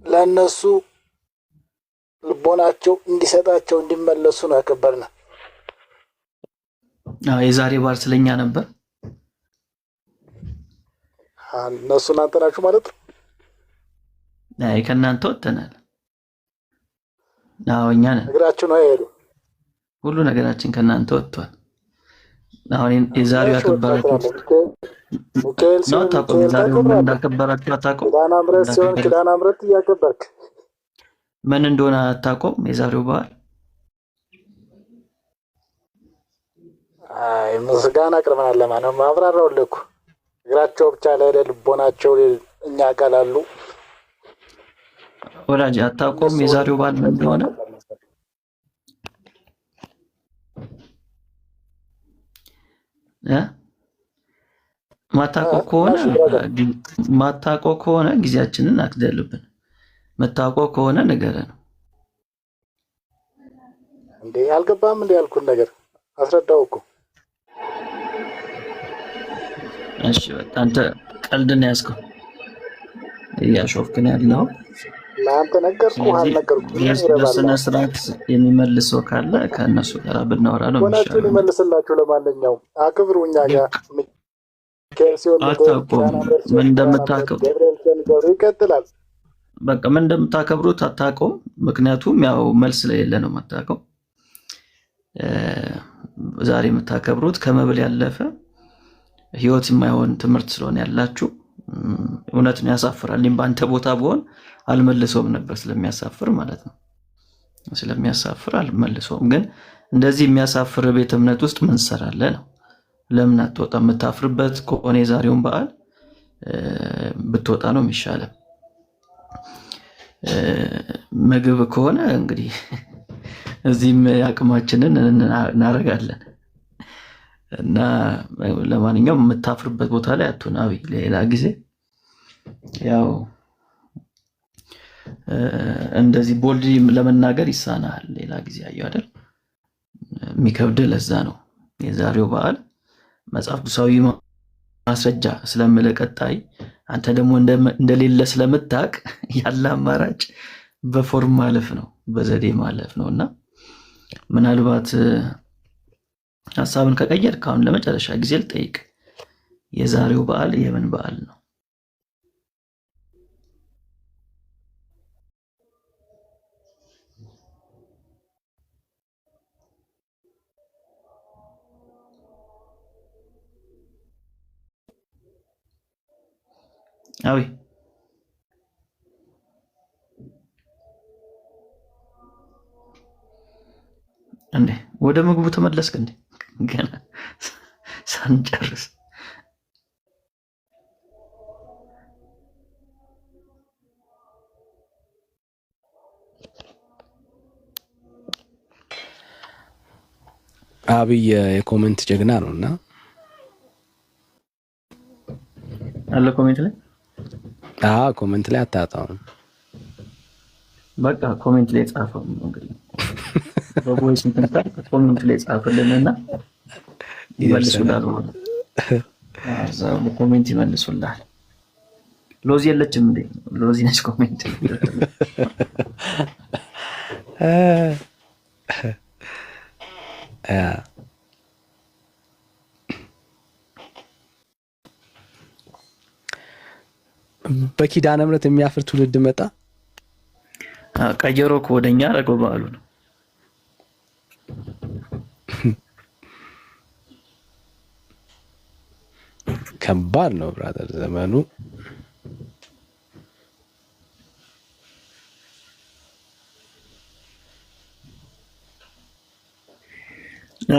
ለነሱ ልቦናቸው እንዲሰጣቸው እንዲመለሱ ነው ያከበርነው የዛሬ በዓል ስለኛ ነበር እነሱን አንተ ናችሁ ማለት ነው ከእናንተ ወጥተናል እኛ ነን እግራችሁ ነው የሄዱ ሁሉ ነገራችን ከእናንተ ወጥቷል አሁን የዛሬው ያከበራችሁት ነው ታቆም የዛሬው ምን እንዳከበራችሁ አታውቁም ኪዳነ ምሕረት እያከበርክ ምን እንደሆነ አታውቁም የዛሬው በዓል ምስጋና አቅርበናል ለማንም አብራራውልህ እኮ እግራቸው ብቻ ለሄደ ልቦናቸው እኛ ጋር ላሉ ወላጅ አታውቁም የዛሬው በዓል ምን እንደሆነ ማታውቁ ከሆነ ጊዜያችንን አትደልብን መታውቁ ከሆነ ንገረን እንዴ አልገባም እንዴ ያልኩት ነገር አስረዳው እኮ እሺ በቃ አንተ ቀልድን ያዝከው እያሾፍክን ያለው ለአንተ ነገርኩህ አልነገርኩህም በስነ ስርዓት የሚመልሰው ካለ ከእነሱ ጋር ብናወራ ነው ሆናችሁ ሊመልስላችሁ ለማንኛውም አክብሩ እኛ ጋር አታውቁም ምን እንደምታከብሩ ይቀጥላል በቃ ምን እንደምታከብሩት አታውቁም ምክንያቱም ያው መልስ ስለሌለ ነው የማታውቀው ዛሬ የምታከብሩት ከመብል ያለፈ ህይወት የማይሆን ትምህርት ስለሆነ ያላችሁ እውነትን ያሳፍራል በአንተ ቦታ ብሆን አልመልሰውም ነበር ስለሚያሳፍር ማለት ነው ስለሚያሳፍር አልመልሰውም ግን እንደዚህ የሚያሳፍር ቤተ እምነት ውስጥ ምን ሰራለህ ነው ለምን አትወጣ የምታፍርበት ከሆነ የዛሬውን በዓል ብትወጣ ነው የሚሻለው ምግብ ከሆነ እንግዲህ እዚህም ያቅማችንን እናረጋለን እና ለማንኛውም የምታፍርበት ቦታ ላይ አትሆን አብይ። ሌላ ጊዜ ያው እንደዚህ ቦልድ ለመናገር ይሳናል። ሌላ ጊዜ አየው አይደል? የሚከብድ ለዛ ነው። የዛሬው በዓል መጽሐፍ ቅዱሳዊ ማስረጃ ስለምለቀጣይ አንተ ደግሞ እንደሌለ ስለምታቅ ያለ አማራጭ በፎርም ማለፍ ነው፣ በዘዴ ማለፍ ነውና ምናልባት ሐሳብን ከቀየር ካሁን ለመጨረሻ ጊዜ ልጠይቅ፣ የዛሬው በዓል የምን በዓል ነው? አዊ እንዴ ወደ ምግቡ ተመለስክ እንዴ? ገና ሳንጨርስ አብይ የኮሜንት ጀግና ነውና አለ ኮሜንት ላይ ኮሜንት ላይ አታጣውም። በቃ ኮሜንት ላይ ጻፈው እንግዲህ በቦይስ እንትን ኮሜንት ላይ ጻፈልንና ይመልሱላል። አዛው ኮሜንት ይመልሱላል። ሎዚ የለችም እንዴ? ሎዚ ነች ኮሜንት በኪዳነ ምሕረት የሚያፍር ትውልድ መጣ። ቀየሮ ወደኛ አረገው በዓሉ ነው። ከባድ ነው ብራዘር ዘመኑ።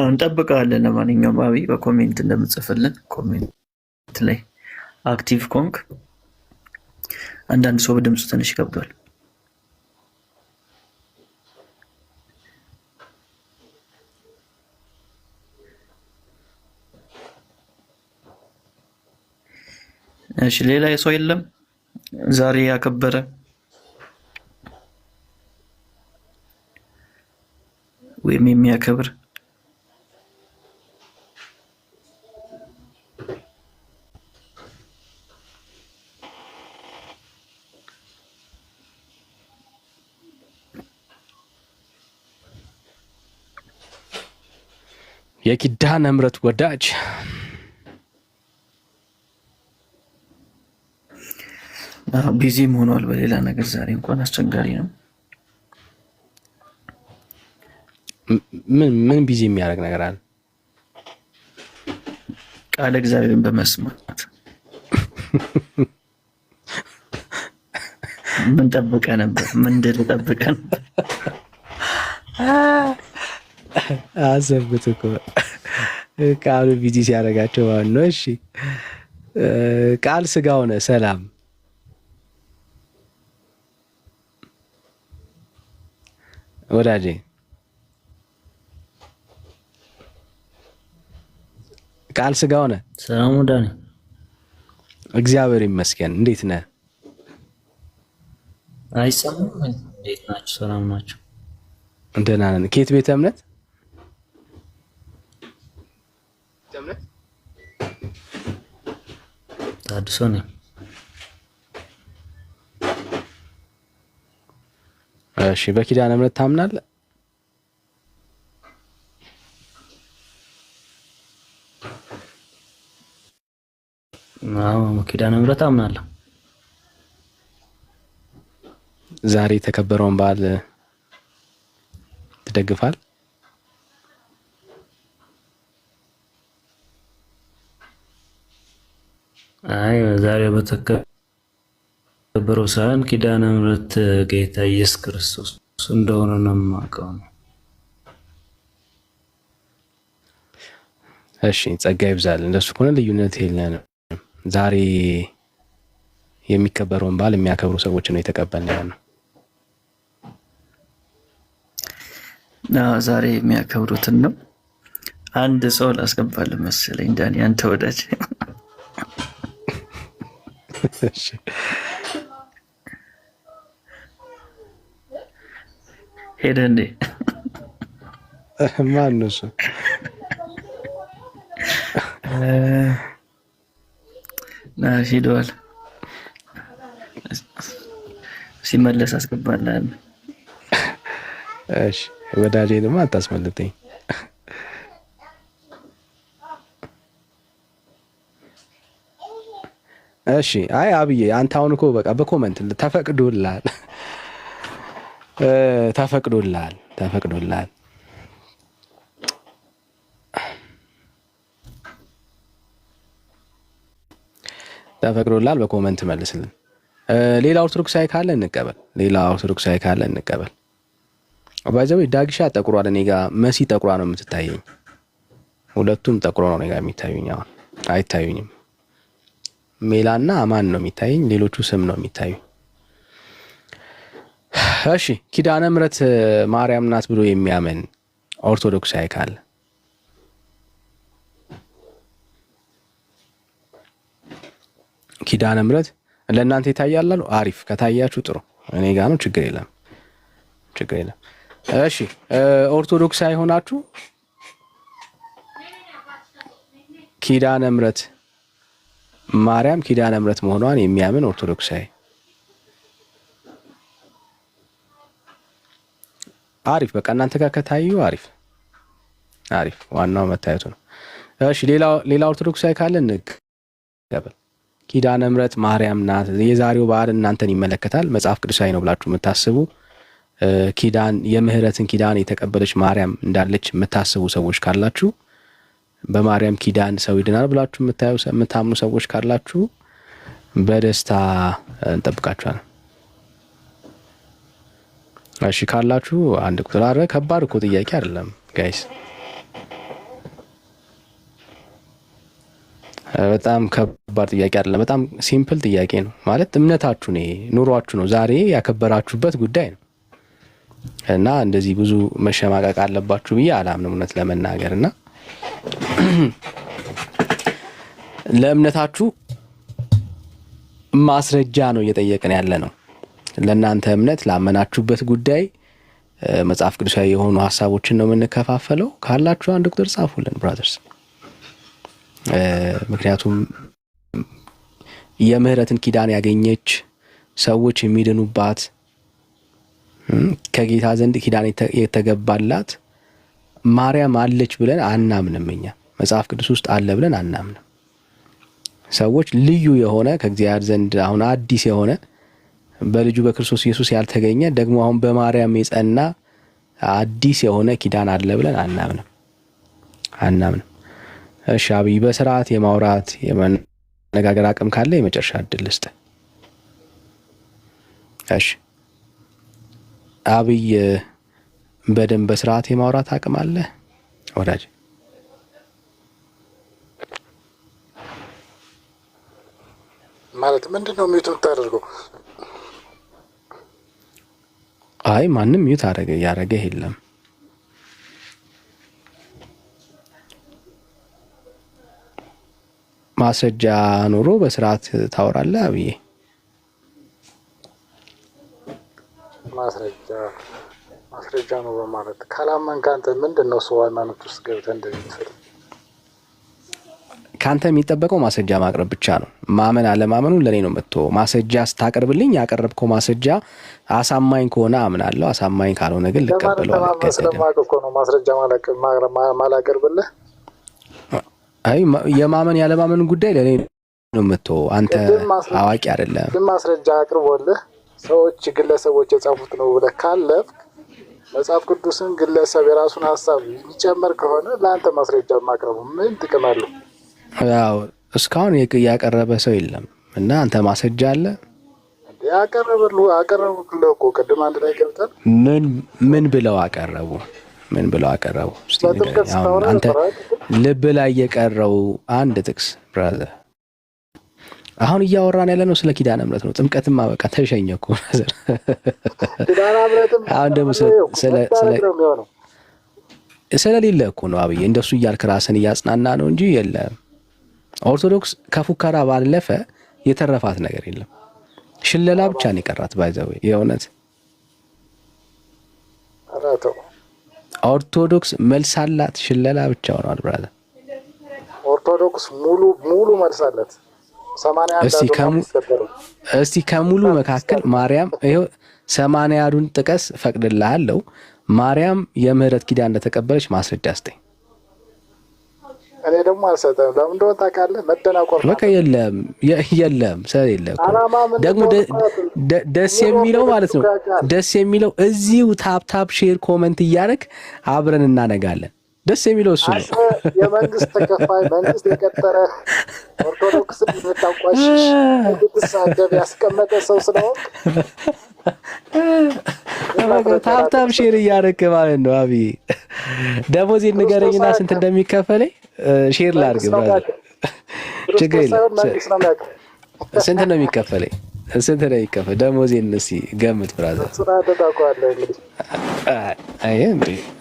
እንጠብቃለን። ለማንኛውም አብይ በኮሜንት እንደምጽፍልን ኮሜንት ላይ አክቲቭ ኮንክ። አንዳንድ ሰው በድምፁ ትንሽ ይከብዷል። እሺ ሌላ የሰው የለም ዛሬ ያከበረ ወይም የሚያከብር? የኪዳነ ምሕረት ወዳጅ ቢዚም ሆኗል በሌላ ነገር። ዛሬ እንኳን አስቸጋሪ ነው። ምን ቢዚ የሚያደርግ ነገር አለ? ቃለ እግዚአብሔርን በመስማት ምን ጠብቀ ነበር? ምን ጠብቀ ነበር? አሰብኩት እኮ ቃሉ ቢዚ ሲያደርጋቸው ማለት ነው። እሺ ቃል ስጋ ሆነ። ሰላም ወዳጄ፣ ቃል ስጋ ሆነ። ሰላም ዳኒ። እግዚአብሔር ይመስገን። እንዴት ነህ? አይሰማም? እንዴት ናችሁ? ሰላም ናችሁ? ደህና ነን። ከየት ቤተ እምነት? ታድሶ ነኝ። እሺ በኪዳነ ምሕረት ታምናለህ? አዎ ኪዳነ ምሕረት አምናለሁ። ዛሬ የተከበረውን በዓል ትደግፋል? አይ ዛሬ በተከበረው ሳይሆን ኪዳነ ምሕረት ጌታ ኢየሱስ ክርስቶስ እንደሆነ ነው የማውቀው። እሺ ጸጋ ይብዛል። እንደሱ ከሆነ ልዩነት የለንም። ዛሬ የሚከበረውን በዓል የሚያከብሩ ሰዎች ነው የተቀበልን ያለው። ዛሬ የሚያከብሩትን ነው። አንድ ሰው ላስገባልህ መሰለኝ ዳኒ፣ አንተ ወዳጅ ሄደ እንዴ? ማን ነው እሱ? ሂደዋል። ሲመለስ አስገባልህ። እሺ ወዳጄ ደግሞ አታስመልጠኝ። እሺ አይ አብዬ አንተ አሁን እኮ በቃ በኮመንት ተፈቅዶልሃል በኮመንት መልስልን። ሌላ ኦርቶዶክሳዊ ካለ እንቀበል። ባይዘው ዳግሻ ጠቁሯል። እኔ ጋር መሲ ጠቁሯ ነው የምትታየኝ። ሁለቱም ጠቁሮ ነው እኔ ጋር የሚታዩኝ። አሁን አይታዩኝም። ሜላና አማን ነው የሚታየኝ። ሌሎቹ ስም ነው የሚታዩኝ። እሺ ኪዳነ ምሕረት ማርያም ናት ብሎ የሚያምን ኦርቶዶክሳዊ ካለ ኪዳነ ምሕረት ለእናንተ ይታያላሉ። አሪፍ ከታያችሁ ጥሩ። እኔ ጋር ነው ችግር የለም። እሺ ኦርቶዶክሳዊ ሆናችሁ ኪዳነ ምሕረት ማርያም ኪዳነ ምሕረት መሆኗን የሚያምን ኦርቶዶክሳዊ አሪፍ። በቃ እናንተ ጋር ከታዩ አሪፍ። ዋናው መታየቱ ነው። እሺ ሌላ ኦርቶዶክሳዊ ካለ እንቀበል። ኪዳነ ምሕረት ማርያም ናት። የዛሬው በዓል እናንተን ይመለከታል፣ መጽሐፍ ቅዱሳዊ ነው ብላችሁ የምታስቡ የምህረትን ኪዳን የተቀበለች ማርያም እንዳለች የምታስቡ ሰዎች ካላችሁ፣ በማርያም ኪዳን ሰው ይድናል ብላችሁ የምታምኑ ሰዎች ካላችሁ በደስታ እንጠብቃችኋለን። እሺ ካላችሁ አንድ ቁጥር። አረ ከባድ እኮ ጥያቄ አይደለም ጋይስ፣ በጣም ከባድ ጥያቄ አይደለም። በጣም ሲምፕል ጥያቄ ነው። ማለት እምነታችሁ ነው፣ ኑሯችሁ ነው፣ ዛሬ ያከበራችሁበት ጉዳይ ነው እና እንደዚህ ብዙ መሸማቀቅ አለባችሁ ብዬ አላምንም እውነት ለመናገር እና ለእምነታችሁ ማስረጃ ነው እየጠየቅን ያለ ነው። ለእናንተ እምነት ላመናችሁበት ጉዳይ መጽሐፍ ቅዱሳዊ የሆኑ ሀሳቦችን ነው የምንከፋፈለው። ካላችሁ አንድ ቁጥር ጻፉልን ብራዘርስ። ምክንያቱም የምህረትን ኪዳን ያገኘች ሰዎች የሚድኑባት ከጌታ ዘንድ ኪዳን የተገባላት ማርያም አለች ብለን አናምንም። እኛ መጽሐፍ ቅዱስ ውስጥ አለ ብለን አናምንም። ሰዎች ልዩ የሆነ ከእግዚአብሔር ዘንድ አሁን አዲስ የሆነ በልጁ በክርስቶስ ኢየሱስ ያልተገኘ ደግሞ አሁን በማርያም የጸና አዲስ የሆነ ኪዳን አለ ብለን አናምንም። እሺ አብይ በስርዓት የማውራት የመነጋገር አቅም ካለ የመጨረሻ እድል ልስጥ። እሺ አብይ በደንብ በስርዓት የማውራት አቅም አለ ወዳጅ? ማለት ምንድነው ሚውት የምታደርገው? አይ ማንም ሚውት ያደረገ የለም። ማስረጃ ኑሮ በስርዓት ታወራለህ አብዬ። ማስረጃ ኑሮ ማለት ካላመንክ አንተ ምንድነው ሰው ሃይማኖት ውስጥ ገብተህ እንደዚህ ትፈል? ካንተ የሚጠበቀው ማስረጃ ማቅረብ ብቻ ነው። ማመን አለማመኑ ለኔ ነው መጥቶ ማስረጃ ስታቀርብልኝ ያቀረብከው ማስረጃ አሳማኝ ከሆነ አምናለሁ፣ አሳማኝ ካልሆነ ግን ልቀበለው አልከሰደም። ስለማውቅ እኮ ነው ማስረጃ ማላቀርብልህ። አይ የማመን ያለማመን ጉዳይ ለኔ ነው መጥቶ አንተ አዋቂ አይደለም። ግን ማስረጃ አቅርቦልህ ሰዎች ግለሰቦች የጻፉት ነው ብለህ ካለፍክ መጽሐፍ ቅዱስን ግለሰብ የራሱን ሀሳብ የሚጨመር ከሆነ ለአንተ ማስረጃ ማቅረቡ ምን ጥቅም አለው? ያው እስካሁን ያቀረበ ሰው የለም እና አንተ ማስረጃ አለ ያቀረበልህ እኮ ቅድም አንድ ላይ ገብተን ምን ብለው አቀረቡ? አንተ ልብ ላይ የቀረው አንድ ጥቅስ ብራዘር። አሁን እያወራን ያለ ነው ስለ ኪዳነ ምሕረት ነው። ጥምቀትም በቃ ተሸኘ እኮ ብራዘር። ኪዳነ ምሕረትም አሁን ደግሞ ስለሌለ እኮ ነው አብዬ እንደሱ እያልክ ራስን እያጽናና ነው እንጂ የለም። ኦርቶዶክስ ከፉከራ ባለፈ የተረፋት ነገር የለም። ሽለላ ብቻ ነው የቀራት። ባይዘው የእውነት ኦርቶዶክስ መልስ አላት፣ ሽለላ ብቻ ሆኗል። ብራዘር ኦርቶዶክስ ሙሉ መልስ አላት። 81 እስቲ ከሙሉ መካከል ማርያም ይሄው 80ዱን ጥቀስ ፈቅድልሃለሁ። ማርያም የምህረት ኪዳን እንደተቀበለች ማስረጃ አስጠኝ። እኔ ደግሞ አልሰጠም። ለምን እንደሆነ ታውቃለህ? መደናቆር በቃ የለም ስለሌለ ደግሞ ደስ የሚለው ማለት ነው። ደስ የሚለው እዚሁ ታፕ ሼር ኮመንት እያደረግ አብረን እናነጋለን። ደስ የሚለው እሱ ነው። የመንግስት ተከፋይ መንግስት የቀጠረ ኦርቶዶክስ የምታውቋሽ እንድትሳደብ ያስቀመጠ ሰው ስለሆነ ታፕ ሼር እያደረግ ማለት ነው። አብይ ደሞዜን ንገረኝና ስንት እንደሚከፈለኝ ሼር ላድርግ። ብራዘር ችግር የለም። ስንት ነው የሚከፈለኝ? ስንት ነው የሚከፈል? ደሞዜን እስኪ ገምት ብራዘር።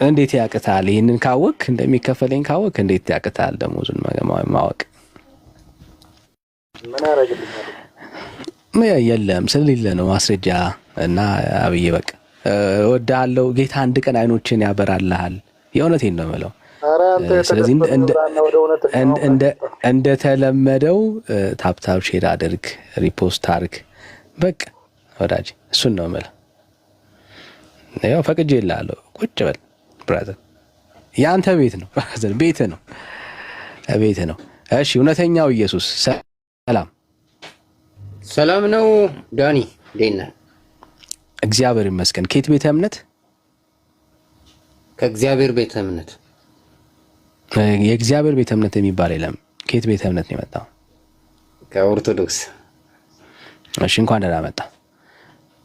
እንዴት ያቅታል? ይህንን ካወቅ እንደሚከፈለኝ ካወቅ እንዴት ያቅታል ደሞዙን ማወቅ? ምን ያደርግልኛል? የለም ስለሌለ ነው ማስረጃ። እና አብዬ በቃ እወድሃለሁ። ጌታ አንድ ቀን አይኖችን ያበራልሃል። የእውነቴን ነው የምለው። ስለዚህ እንደተለመደው ታፕታፕ ሼር አድርግ፣ ሪፖስት አድርግ። በቃ ወዳጅ እሱን ነው የምልህ። ያው ፈቅጄ እልሃለሁ። ቁጭ በል ብራዘር፣ የአንተ ቤት ነው ብራዘር፣ ቤትህ ነው። እሺ እውነተኛው ኢየሱስ ሰላም ነው። ዳኒ እንዴት ነህ? እግዚአብሔር ይመስገን። ከየት ቤተ እምነት? ከእግዚአብሔር ቤተ እምነት። የእግዚአብሔር ቤተ እምነት የሚባል የለም። ከየት ቤተ እምነት ነው የመጣው? ከኦርቶዶክስ። እሺ እንኳን ደህና መጣ።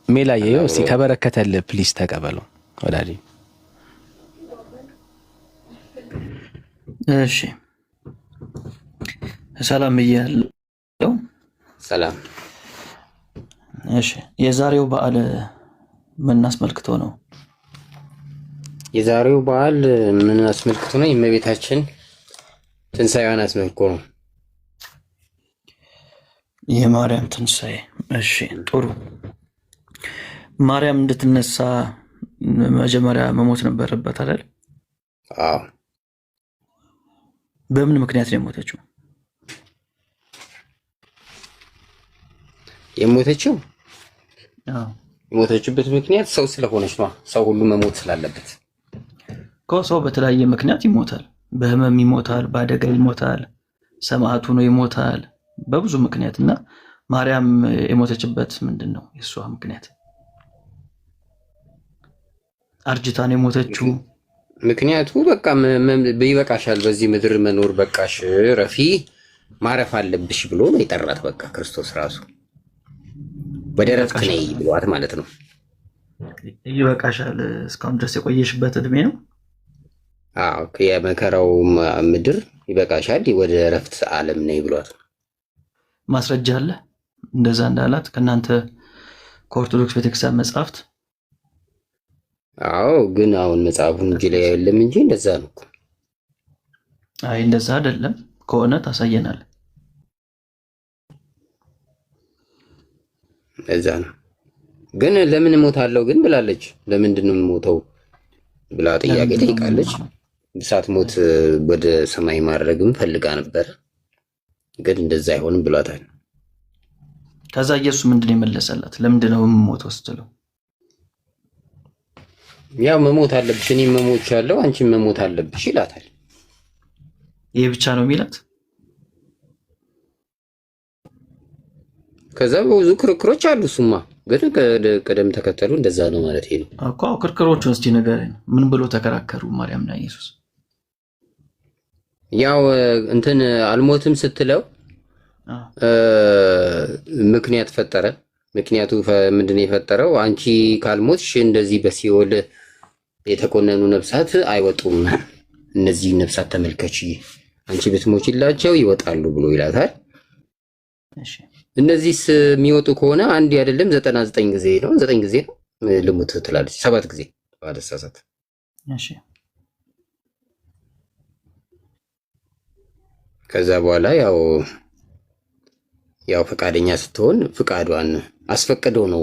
ሜላየው እስቲ ከበረከተልህ ፕሊስ ተቀበለው ወዳጅ። እሺ ሰላም እያለው ሰላም። እሺ የዛሬው በዓል ምን አስመልክቶ ነው? የዛሬው በዓል ምን አስመልክቶ ነው? የእመቤታችን ትንሣኤዋን አስመልክቶ ነው። የማርያም ትንሣኤ። እሺ ጥሩ። ማርያም እንድትነሳ መጀመሪያ መሞት ነበረበት አይደል? አዎ። በምን ምክንያት ነው የሞተችው? የሞተችበት ምክንያት ሰው ስለሆነች ነው። ሰው ሁሉ መሞት ስላለበት ሰው በተለያየ ምክንያት ይሞታል። በህመም ይሞታል፣ በአደጋ ይሞታል፣ ሰማዕቱ ነው ይሞታል፣ በብዙ ምክንያት። እና ማርያም የሞተችበት ምንድን ነው የእሷ ምክንያት? አርጅታ ነው የሞተችው? ምክንያቱ በቃ ይበቃሻል፣ በዚህ ምድር መኖር በቃሽ፣ ረፊ ማረፍ አለብሽ ብሎ ነው የጠራት። በቃ ክርስቶስ ራሱ ወደ ረፍት ነይ ብሏት ማለት ነው። ይበቃሻል እስካሁን ድረስ የቆየሽበት እድሜ ነው። አዎ የመከራው ምድር ይበቃሻል፣ ወደ ረፍት ዓለም ነይ ብሏት። ማስረጃ አለ እንደዛ እንዳላት ከእናንተ ከኦርቶዶክስ ቤተክርስቲያን መጽሐፍት? አዎ ግን አሁን መጽሐፉን እጅ ላይ የለም እንጂ እንደዛ ነው። አይ እንደዛ አይደለም ከሆነ ታሳየናል። እዛ ነው ግን ለምን እሞታለሁ ግን ብላለች። ለምንድን ነው የምሞተው ብላ ጥያቄ ጠይቃለች። ሳትሞት ወደ ሰማይ ማድረግም ፈልጋ ነበር፣ ግን እንደዛ አይሆንም ብሏታል። ከዛ ኢየሱስ ምንድን ነው የመለሰላት? ለምንድን ነው የምሞተው ስትለው ያው መሞት አለብሽ፣ እኔም መሞቻለሁ፣ አንቺም መሞት አለብሽ ይላታል። ይሄ ብቻ ነው የሚላት? ከዛ ብዙ ክርክሮች አሉ። እሱማ ግን ቀደም ተከተሉ እንደዛ ነው ማለት ነው እኮ። ክርክሮቹን እስቲ ንገረኝ። ምን ብሎ ተከራከሩ ማርያምና ኢየሱስ? ያው እንትን አልሞትም ስትለው ምክንያት ፈጠረ። ምክንያቱ ምንድነው የፈጠረው? አንቺ ካልሞትሽ እንደዚህ በሲኦል የተኮነኑ ነፍሳት አይወጡም፣ እነዚህ ነፍሳት ተመልከቺ፣ አንቺ ብትሞችላቸው ይወጣሉ ብሎ ይላታል። እሺ እነዚህስ የሚወጡ ከሆነ አንድ አይደለም 99 ጊዜ ነው፣ 9 ጊዜ ነው ልሙት ትላለች፣ 7 ጊዜ ባለሳሳት። እሺ ከዛ በኋላ ያው ፈቃደኛ ስትሆን ፍቃዷን አስፈቅደው ነው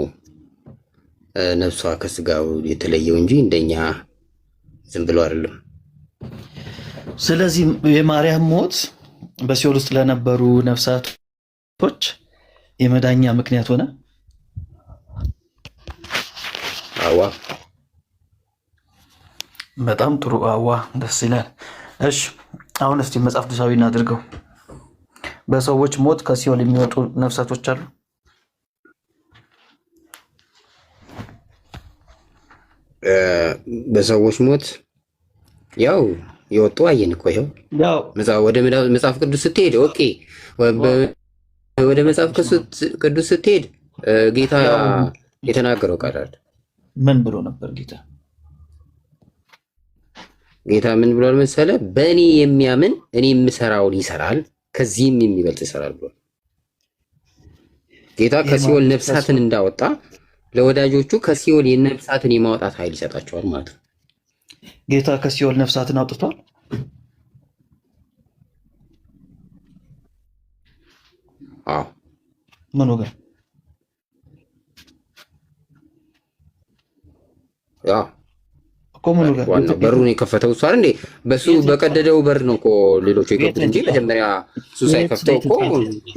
ነፍሷ ከስጋው የተለየው እንጂ እንደኛ ዝም ብሎ አይደለም። ስለዚህ የማርያም ሞት በሲኦል ውስጥ ለነበሩ ነፍሳቶች የመዳኛ ምክንያት ሆነ። አዋ በጣም ጥሩ። አዋ ደስ ይላል። እሺ አሁን እስቲ መጽሐፍ ቅዱሳዊ እናድርገው። በሰዎች ሞት ከሲኦል የሚወጡ ነፍሳቶች አሉ? በሰዎች ሞት ያው የወጡ አየን እኮ ይኸው ወደ መጽሐፍ ቅዱስ ስትሄድ ኦኬ፣ ወደ መጽሐፍ ቅዱስ ስትሄድ ጌታ የተናገረው ቃል አለ። ምን ብሎ ነበር ጌታ? ጌታ ምን ብሏል መሰለ? በእኔ የሚያምን እኔ የምሰራውን ይሰራል ከዚህም የሚበልጥ ይሰራል ብሏል። ጌታ ከሲኦል ነፍሳትን እንዳወጣ ለወዳጆቹ ከሲኦል የነፍሳትን የማውጣት ኃይል ይሰጣቸዋል ማለት ነው። ጌታ ከሲኦል ነፍሳትን አውጥቷል? አዎ። ምን ወገን? ያው ዋናው በሩን የከፈተው እሱ አይደል እንዴ? በሱ በቀደደው በር ነው እኮ ሌሎቹ የገቡት እንጂ መጀመሪያ እሱ ሳይከፍተው እኮ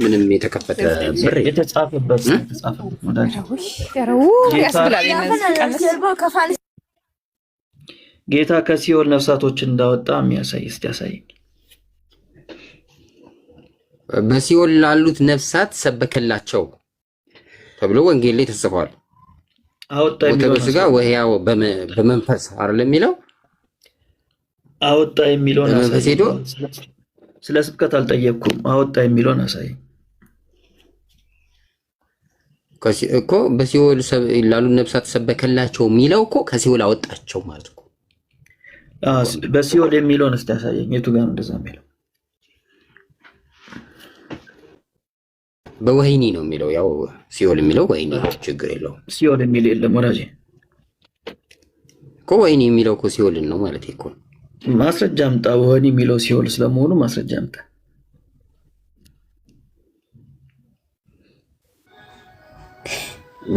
ምንም የተከፈተ በር የተጻፈበት ጌታ ከሲኦል ነፍሳቶች እንዳወጣ የሚያሳይ እስቲ ያሳየኝ። በሲኦል ላሉት ነፍሳት ሰበከላቸው ተብሎ ወንጌል ላይ ተጽፏል። አወጣ የሚለው በስጋ ወህያው በመንፈስ አይደል የሚለው? አወጣ የሚለውን አሳይ። ስለ ስብከት አልጠየቅኩም። አወጣ የሚለውን አሳይ እኮ። በሲኦል ላሉ ነፍሳት ሰበከላቸው የሚለው እኮ ከሲኦል አወጣቸው ማለት እኮ። በሲኦል የሚለውን እስቲ ያሳየኝ። የቱ ጋር ነው እንደዛ የሚለው? በወህኒ ነው የሚለው። ያው ሲኦል የሚለው ወህኒ ችግር የለውም። ሲኦል የሚል የለም ወዳጄ እኮ። ወህኒ የሚለው እኮ ሲኦልን ነው ማለት እኮ። ማስረጃ አምጣ። ወህኒ የሚለው ሲኦል ስለመሆኑ ማስረጃ አምጣ።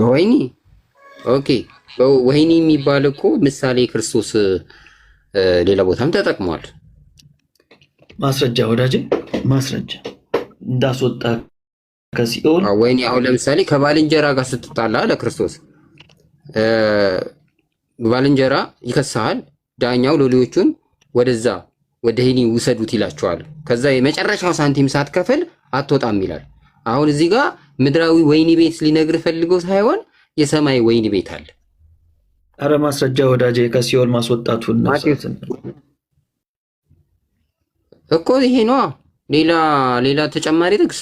ወህኒ ኦኬ። ወህኒ የሚባል እኮ ምሳሌ ክርስቶስ ሌላ ቦታም ተጠቅሟል። ማስረጃ ወዳጄ ማስረጃ እንዳስወጣ ከሲኦል ወይኔ አሁን ለምሳሌ ከባልንጀራ ጋር ስትጣላ ለክርስቶስ ባልንጀራ ይከሳል። ዳኛው ሎሌዎቹን ወደዛ ወደ ወህኒ ውሰዱት ይላቸዋል። ከዛ የመጨረሻው ሳንቲም ሳትከፍል አትወጣም ይላል። አሁን እዚህ ጋር ምድራዊ ወህኒ ቤት ሊነግር ፈልገው ሳይሆን የሰማይ ወህኒ ቤት አለ። አረ ማስረጃ ወዳጄ ከሲኦል ማስወጣቱን እኮ ይሄ ነው። ሌላ ተጨማሪ ጥቅስ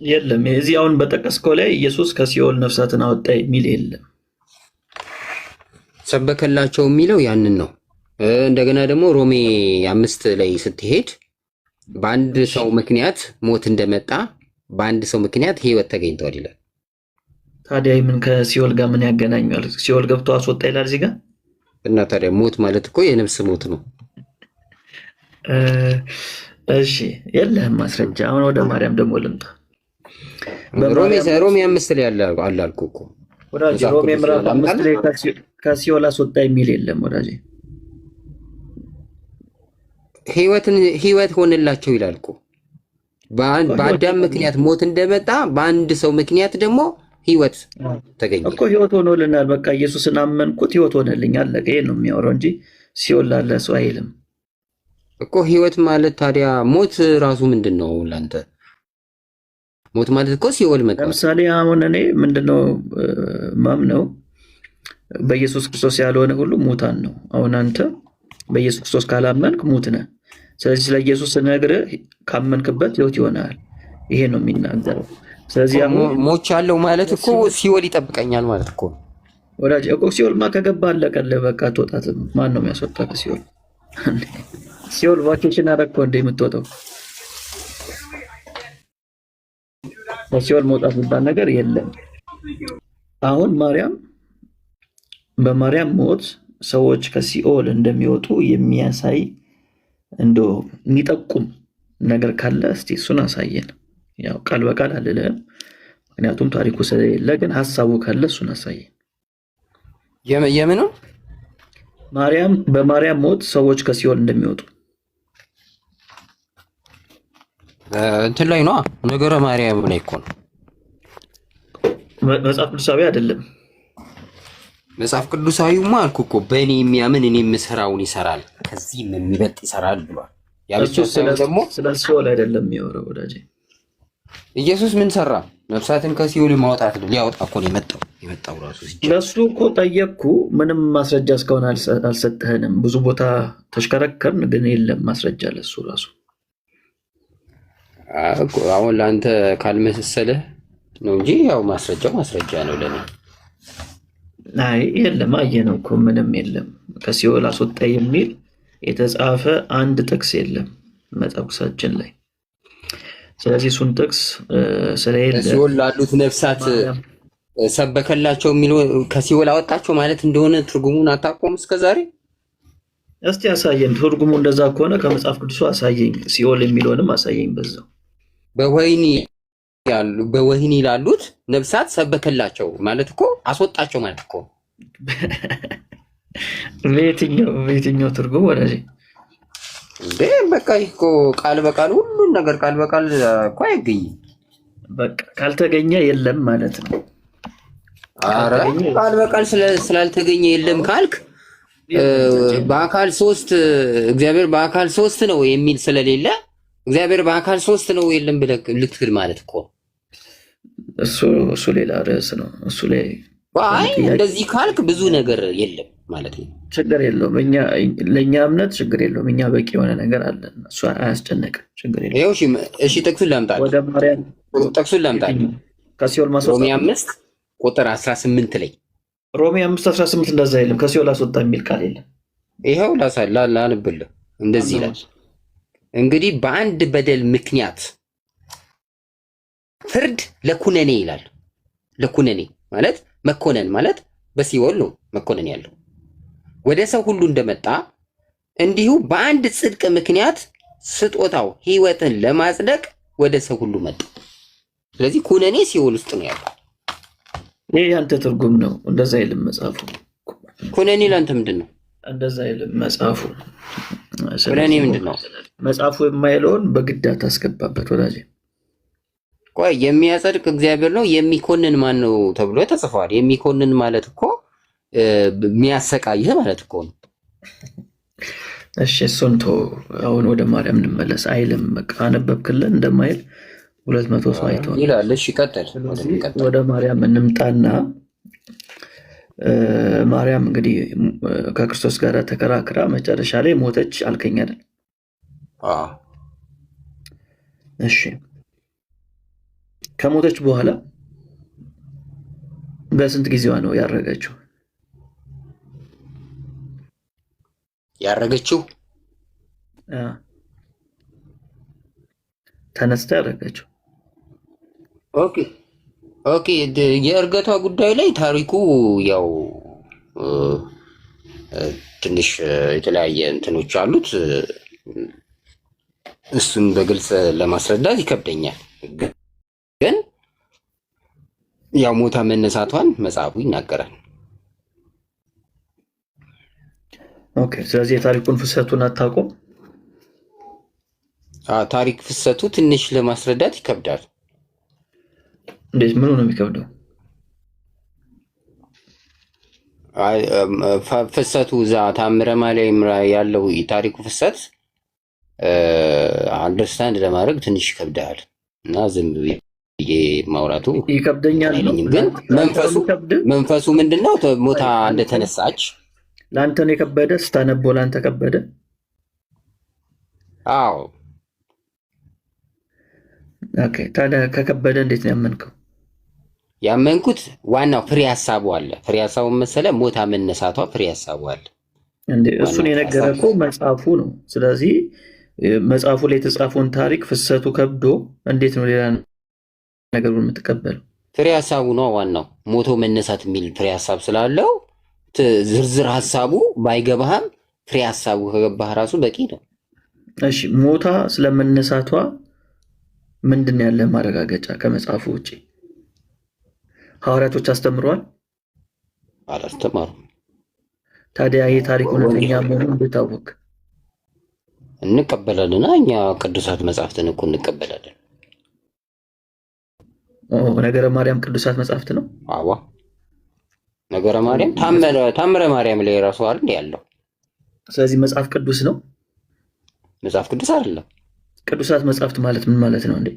የለም። እዚህ አሁን በጠቀስከው ላይ ኢየሱስ ከሲኦል ነፍሳትን አወጣ የሚል የለም። ሰበከላቸው የሚለው ያንን ነው። እንደገና ደግሞ ሮሜ 5 ላይ ስትሄድ በአንድ ሰው ምክንያት ሞት እንደመጣ በአንድ ሰው ምክንያት ሕይወት ተገኝቷል ይላል። ታዲያ ምን ከሲኦል ጋር ምን ያገናኛል? ሲኦል ገብቶ አስወጣ ይላል እዚህ ጋር። እና ታዲያ ሞት ማለት እኮ የነፍስ ሞት ነው። እሺ የለህም ማስረጃ። አሁን ወደ ማርያም ደግሞ ልምጣ። ሮሜ 5 ላይ አለ አልኩህ እኮ ወዳጄ። ሮሜ ምዕራፍ 5 ላይ ከሲኦል አስወጣ የሚል የለም ወዳጄ። ሕይወት ሆነላቸው ይላል እኮ። በአዳም ምክንያት ሞት እንደመጣ በአንድ ሰው ምክንያት ደግሞ ሕይወት ተገኘ እኮ። ሕይወት ሆኖልናል። በቃ ኢየሱስን አመንኩት ሕይወት ሆነልኝ አለቀ። ይሄ ነው የሚያወራው እንጂ ሲኦል ላለ ሰው አይልም እኮ። ሕይወት ማለት ታዲያ ሞት ራሱ ምንድን ነው ላንተ? ሞት ማለት እኮ ሲኦል መጣ። ለምሳሌ አሁን እኔ ምንድነው ማምነው? በኢየሱስ ክርስቶስ ያልሆነ ሁሉ ሙታን ነው። አሁን አንተ በኢየሱስ ክርስቶስ ካላመንክ ሙት ነህ። ስለዚህ ስለ ኢየሱስ ነግረህ ካመንክበት ሕይወት ይሆናል። ይሄ ነው የሚናገረው። ስለዚህ ሞች ያለው ማለት እኮ ሲኦል ይጠብቀኛል ማለት እኮ ወዳጅ እኮ። ሲኦልማ ከገባ አለቀልህ በቃ አትወጣትም። ማን ነው የሚያስወጣ ከሲኦል? ሲኦል ቫኬሽን አደረግኩ እንደ የምትወጣው ከሲኦል መውጣት የሚባል ነገር የለም። አሁን በማርያም ሞት ሰዎች ከሲኦል እንደሚወጡ የሚያሳይ እንደው የሚጠቁም ነገር ካለ እስቲ እሱን አሳየን። ያው ቃል በቃል አልልህም፣ ምክንያቱም ታሪኩ ስለሌለ፣ ግን ሀሳቡ ካለ እሱን አሳየን። የምኑ በማርያም ሞት ሰዎች ከሲኦል እንደሚወጡ እንትን ላይ ነው፣ ነገረ ማርያም ላይ እኮ ነው። መጽሐፍ ቅዱሳዊ አይደለም። መጽሐፍ ቅዱሳዊማ አልኩ እኮ በእኔ የሚያምን እኔ የምሰራውን ይሰራል ከዚህም የሚበልጥ ይሰራል ብሏል። ደግሞ ስለ ሲኦል አይደለም የሚያወራው ወዳጄ። ኢየሱስ ምን ሰራ? ነፍሳትን ከሲኦል ማውጣት ሊያወጣ እኮ ነው የመጣው ራሱ። ለሱ እኮ ጠየቅኩ፣ ምንም ማስረጃ እስካሁን አልሰጠህንም። ብዙ ቦታ ተሽከረከርን፣ ግን የለም ማስረጃ ለሱ ራሱ። አሁን ለአንተ ካልመሰለህ ነው እንጂ ያው ማስረጃው ማስረጃ ነው ለኔ። አይ የለም፣ አየነው እኮ ምንም የለም። ከሲኦል አስወጣ የሚል የተጻፈ አንድ ጥቅስ የለም መጽሐፍ ቅዱሳችን ላይ። ስለዚህ እሱን ጥቅስ ስለሌለ ከሲኦል ላሉት ነፍሳት ሰበከላቸው የሚለው ከሲኦል አወጣቸው ማለት እንደሆነ ትርጉሙን አታውቀውም እስከዛሬ? እስቲ አሳየን ትርጉሙ። እንደዛ ከሆነ ከመጽሐፍ ቅዱሱ አሳየኝ፣ ሲኦል የሚለውንም አሳየኝ በዛው። በወህኒ ላሉት ነፍሳት ሰበከላቸው ማለት እኮ አስወጣቸው ማለት እኮ። በየትኛው ትርጉም ወዳጄ? እንዴ በቃ እኮ ቃል በቃል ሁሉን ነገር ቃል በቃል እኮ አይገኝም። በቃ ካልተገኘ የለም ማለት ነው። ኧረ ቃል በቃል ስላልተገኘ የለም ካልክ በአካል ሶስት እግዚአብሔር በአካል ሶስት ነው የሚል ስለሌለ እግዚአብሔር በአካል ሶስት ነው የለም ብለህ ልትክድ ማለት እኮ። እሱ ሌላ ርዕስ ነው። እሱ ላይ አይ እንደዚህ ካልክ ብዙ ነገር የለም ማለት ነው። ችግር የለውም። ለእኛ እምነት ችግር የለውም። እኛ በቂ የሆነ ነገር አለን። እሱ አያስጨነቅም። ችግር የለውም። እሺ ጥቅሱን ላምጣልህ። ወደ ማርያም ጥቅሱን ላምጣልህ። ከሲኦል ማስወጣት ሮሜ 5 ቁጥር 18 ላይ ሮሜ 5:18 እንደዛ የለም። ከሲኦል አስወጣ የሚል ቃል የለም። ይኸው ላንብልህ። እንደዚህ ይላል፣ እንግዲህ በአንድ በደል ምክንያት ፍርድ ለኩነኔ ይላል። ለኩነኔ ማለት መኮነን ማለት በሲኦል ነው መኮነን ያለው። ወደ ሰው ሁሉ እንደመጣ እንዲሁ በአንድ ጽድቅ ምክንያት ስጦታው ሕይወትን ለማጽደቅ ወደ ሰው ሁሉ መጣ። ስለዚህ ኩነኔ ሲኦል ውስጥ ነው ያለው። ይህ ያንተ ትርጉም ነው። እንደዛ አይልም መጽሐፉ። ኩነኔ ለአንተ ምንድን ነው? እንደዛ አይልም መጽሐፉ። ኩነኔ ምንድን ነው? መጽሐፉ የማይለውን በግድ አታስገባበት ወዳጄ። ቆይ የሚያጸድቅ እግዚአብሔር ነው፣ የሚኮንን ማን ነው ተብሎ ተጽፏል። የሚኮንን ማለት እኮ የሚያሰቃይህ ማለት እኮ ነው። እሺ እሱን ተው። አሁን ወደ ማርያም እንመለስ። አይልም በቃ አነበብክልን እንደማይል 200 ሰው አይተዋል ይላል። እሺ ቀጥል። ወደ ማርያም እንምጣና ማርያም እንግዲህ ከክርስቶስ ጋር ተከራክራ መጨረሻ ላይ ሞተች አልከኝ አይደል? እሺ ከሞተች በኋላ በስንት ጊዜዋ ነው ያረገችው? ተነስታ ያረገችው። ኦኬ የእርገቷ ጉዳይ ላይ ታሪኩ ያው ትንሽ የተለያየ እንትኖች አሉት። እሱን በግልጽ ለማስረዳት ይከብደኛል። ግን ያው ሞታ መነሳቷን መጽሐፉ ይናገራል። ኦኬ ስለዚህ የታሪኩን ፍሰቱን አታውቁም? ታሪክ ፍሰቱ ትንሽ ለማስረዳት ይከብዳል። እንዴት? ምኑ ነው የሚከብደው? ፍሰቱ እዛ ታምረ ማርያም ያለው የታሪኩ ፍሰት አንደርስታንድ ለማድረግ ትንሽ ይከብዳል እና ዝም ብዬ ማውራቱ ይከብደኛል። ግን መንፈሱ ምንድነው? ሞታ እንደተነሳች ለአንተ ነው የከበደ? ስታነበው ለአንተ ከበደ? አዎ። ኦኬ ታዲያ ከከበደ እንዴት ነው ያመንከው? ያመንኩት ዋናው ፍሬ ሀሳቡ አለ። ፍሬ ሀሳቡ መሰለ ሞታ መነሳቷ ፍሬ ሀሳቡ አለ። እንዴ እሱን የነገረ እኮ መጽሐፉ ነው። ስለዚህ መጽሐፉ ላይ የተጻፈውን ታሪክ ፍሰቱ ከብዶ እንዴት ነው ሌላ ነገሩን የምትቀበለው? ፍሬ ሀሳቡ ነው ዋናው። ሞቶ መነሳት የሚል ፍሬ ሀሳብ ስላለው ዝርዝር ሀሳቡ ባይገባህም ፍሬ ሀሳቡ ከገባህ ራሱ በቂ ነው። እሺ ሞታ ስለመነሳቷ ምንድን ያለ ማረጋገጫ ከመጽሐፉ ውጪ? ሐዋርያቶች አስተምረዋል? አላስተማሩም። ታዲያ ይህ ታሪክ እውነተኛ መሆኑን እንድታወቅ እንቀበላለን። እኛ ቅዱሳት መጽሐፍትን እኮ እንቀበላለን። ነገረ ማርያም ቅዱሳት መጽሐፍት ነው? አዋ ነገረ ማርያም ታምረ ማርያም ላይ ራሱ አይደል ያለው? ስለዚህ መጽሐፍ ቅዱስ ነው? መጽሐፍ ቅዱስ አይደለም። ቅዱሳት መጽሐፍት ማለት ምን ማለት ነው እንዴ?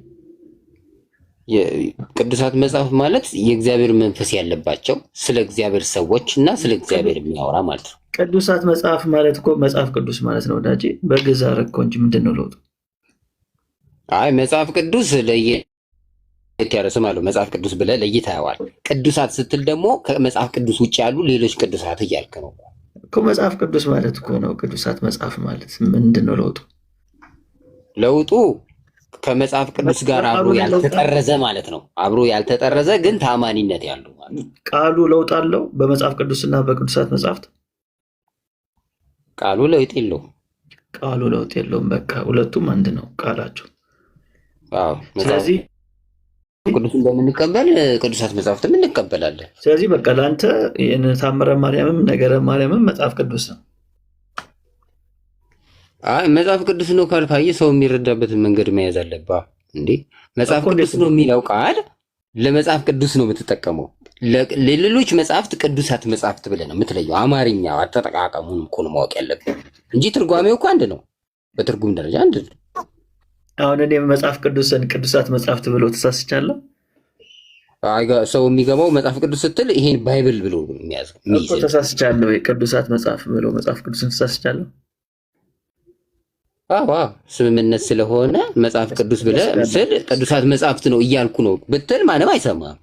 ቅዱሳት መጽሐፍ ማለት የእግዚአብሔር መንፈስ ያለባቸው ስለ እግዚአብሔር ሰዎች እና ስለ እግዚአብሔር የሚያወራ ማለት ነው። ቅዱሳት መጽሐፍ ማለት እኮ መጽሐፍ ቅዱስ ማለት ነው ወዳጄ። በግዕዝ አደረግከው እንጂ ምንድን ነው ለውጡ? አይ መጽሐፍ ቅዱስ ለየት ያለ ስም አለው። መጽሐፍ ቅዱስ ብለህ ለይተኸዋል። ቅዱሳት ስትል ደግሞ ከመጽሐፍ ቅዱስ ውጭ ያሉ ሌሎች ቅዱሳት እያልክ ነው እኮ። መጽሐፍ ቅዱስ ማለት እኮ ነው። ቅዱሳት መጽሐፍ ማለት ምንድን ነው ለውጡ? ለውጡ ከመጽሐፍ ቅዱስ ጋር አብሮ ያልተጠረዘ ማለት ነው። አብሮ ያልተጠረዘ ግን ታማኒነት ያለው ማለት ነው። ቃሉ ለውጥ አለው በመጽሐፍ ቅዱስና በቅዱሳት መጽሐፍት? ቃሉ ለውጥ የለውም። ቃሉ ለውጥ የለውም። በቃ ሁለቱም አንድ ነው ቃላቸው። አዎ። ስለዚህ ቅዱስን በምንቀበል ቅዱሳት መጽሐፍትም እንቀበላለን። ስለዚህ በቃ ለአንተ ታምረ ማርያምም ነገረ ማርያምም መጽሐፍ ቅዱስ ነው። አይ መጽሐፍ ቅዱስ ነው ካልካየ ሰው የሚረዳበትን መንገድ መያዝ አለብህ እንዴ። መጽሐፍ ቅዱስ ነው የሚለው ቃል ለመጽሐፍ ቅዱስ ነው የምትጠቀመው። ለሌሎች መጽሐፍት ቅዱሳት መጽሐፍት ብለህ ነው የምትለየው። አማርኛ አጠቃቀሙን እኮ ነው ማወቅ ያለብህ እንጂ ትርጓሜው እኮ አንድ ነው። በትርጉም ደረጃ አንድ ነው። አሁን እኔ መጽሐፍ ቅዱስን ቅዱሳት መጽሐፍት ብሎ ተሳስቻለሁ። ሰው የሚገባው መጽሐፍ ቅዱስ ስትል ይሄን ባይብል ብሎ የሚያዘው እኮ ተሳስቻለሁ። ቅዱሳት መጽሐፍ ብሎ መጽሐፍ ቅዱስን ተሳስቻለሁ። አዎ ስምምነት ስለሆነ መጽሐፍ ቅዱስ ብለህ ስል ቅዱሳት መጽሐፍት ነው እያልኩ ነው ብትል ማንም አይሰማም።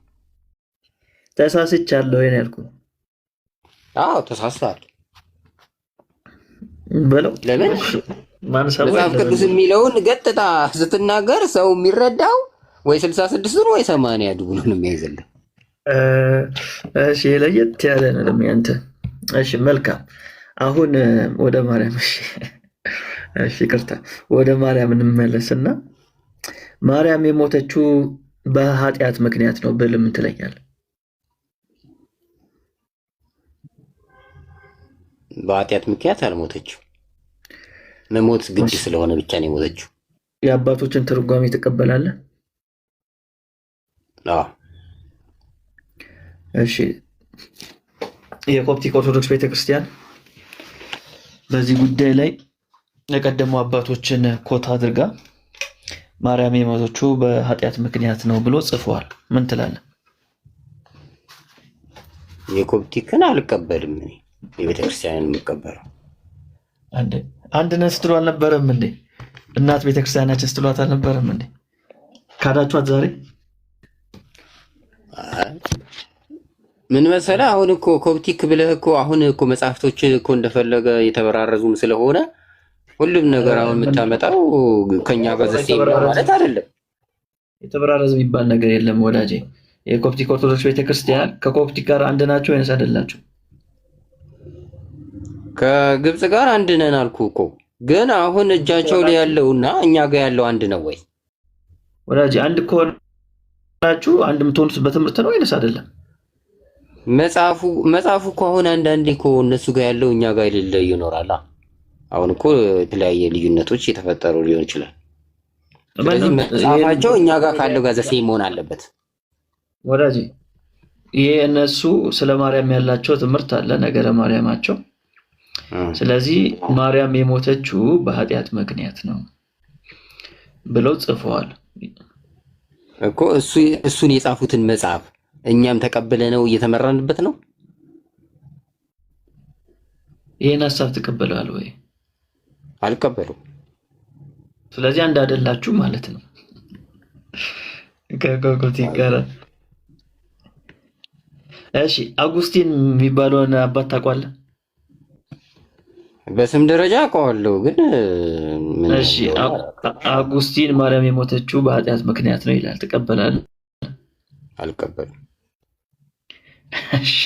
ተሳስቻለሁ ይሄን ያልኩ። አዎ ተሳስቷል በለው። ለምን መጽሐፍ ቅዱስ የሚለውን ገጥታ ስትናገር ሰው የሚረዳው ወይ 66 ወይ 80 ብሎ ነው የሚያይዘልህ። እሺ ለየት ያለ ነው ደግሞ ያንተ። እሺ መልካም። አሁን ወደ ማርያም እሺ ይቅርታ፣ ወደ ማርያም እንመለስና ማርያም የሞተችው በኃጢአት ምክንያት ነው ብል ምን ትለኛለህ? በኃጢአት ምክንያት አልሞተችው። መሞት ግድ ስለሆነ ብቻ ነው የሞተችው። የአባቶችን ትርጓሜ ትቀበላለህ? አዎ። እሺ የኮፕቲክ ኦርቶዶክስ ቤተክርስቲያን በዚህ ጉዳይ ላይ የቀደሙ አባቶችን ኮታ አድርጋ ማርያም የሞተችው በኃጢአት ምክንያት ነው ብሎ ጽፏል። ምን ትላለህ? የኮፕቲክን አልቀበልም። እኔ የቤተክርስቲያንን የምቀበለው አንድነት ስትሉ አልነበረም እንዴ? እናት ቤተክርስቲያናችን ስትሏት አልነበረም እንዴ? ካዳችኋት ዛሬ? ምን መሰለህ፣ አሁን እኮ ኮፕቲክ ብለህ እኮ አሁን እኮ መጽሐፍቶች እኮ እንደፈለገ የተበራረዙም ስለሆነ ሁሉም ነገር አሁን የምታመጣው ከኛ ጋር ዘሴ ማለት አይደለም። የተበራረዘ የሚባል ነገር የለም ወዳጄ። የኮፕቲክ ኦርቶዶክስ ቤተክርስቲያን ከኮፕቲክ ጋር አንድ ናቸው ወይስ አይደላቸው? ከግብጽ ጋር አንድ ነን አልኩ እኮ። ግን አሁን እጃቸው ላይ ያለውና እኛ ጋር ያለው አንድ ነው ወይ ወዳጄ? አንድ ከሆናችሁ አንድ የምትሆኑት በትምህርት ነው ወይስ አይደለም? መጽሐፉ እኮ አሁን አንዳንዴ እኮ እነሱ ጋር ያለው እኛ ጋር የሌለ ይኖራል። አሁን እኮ የተለያየ ልዩነቶች የተፈጠሩ ሊሆን ይችላል። ስለዚህ መጽሐፋቸው እኛ ጋር ካለው ጋር ዘሴ መሆን አለበት ወዳጄ። ይሄ እነሱ ስለ ማርያም ያላቸው ትምህርት አለ፣ ነገረ ማርያማቸው። ስለዚህ ማርያም የሞተችው በኃጢአት ምክንያት ነው ብለው ጽፈዋል እኮ። እሱን የጻፉትን መጽሐፍ እኛም ተቀበለ ነው እየተመራንበት ነው። ይሄን ሐሳብ ተቀበለዋል ወይ? አልቀበሉም። ስለዚህ አንድ አይደላችሁ ማለት ነው ከኮፕቲክ ጋር። እሺ አጉስቲን የሚባለውን አባት ታውቃለህ? በስም ደረጃ አውቀዋለሁ ግን እሺ አጉስቲን ማርያም የሞተችው በኃጢአት ምክንያት ነው ይላል። ትቀበላለህ? አልቀበልም። እሺ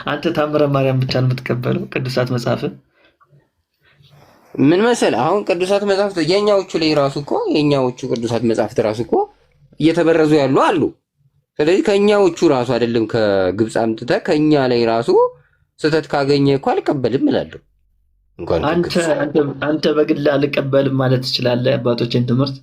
አንተ ታምረ ማርያም ብቻ ነው የምትቀበለው? ቅዱሳት መጽሐፍን ምን መሰለህ አሁን ቅዱሳት መጻሕፍት የኛዎቹ ላይ ራሱ እኮ የኛዎቹ ቅዱሳት መጻሕፍት ራሱ እኮ እየተበረዙ ያሉ አሉ። ስለዚህ ከኛዎቹ ራሱ አይደለም ከግብፅ አምጥተህ ከኛ ላይ ራሱ ስህተት ካገኘ እኮ አልቀበልም እላለሁ። እንኳን አንተ በግል አልቀበልም ማለት ትችላለህ አባቶችን ትምህርት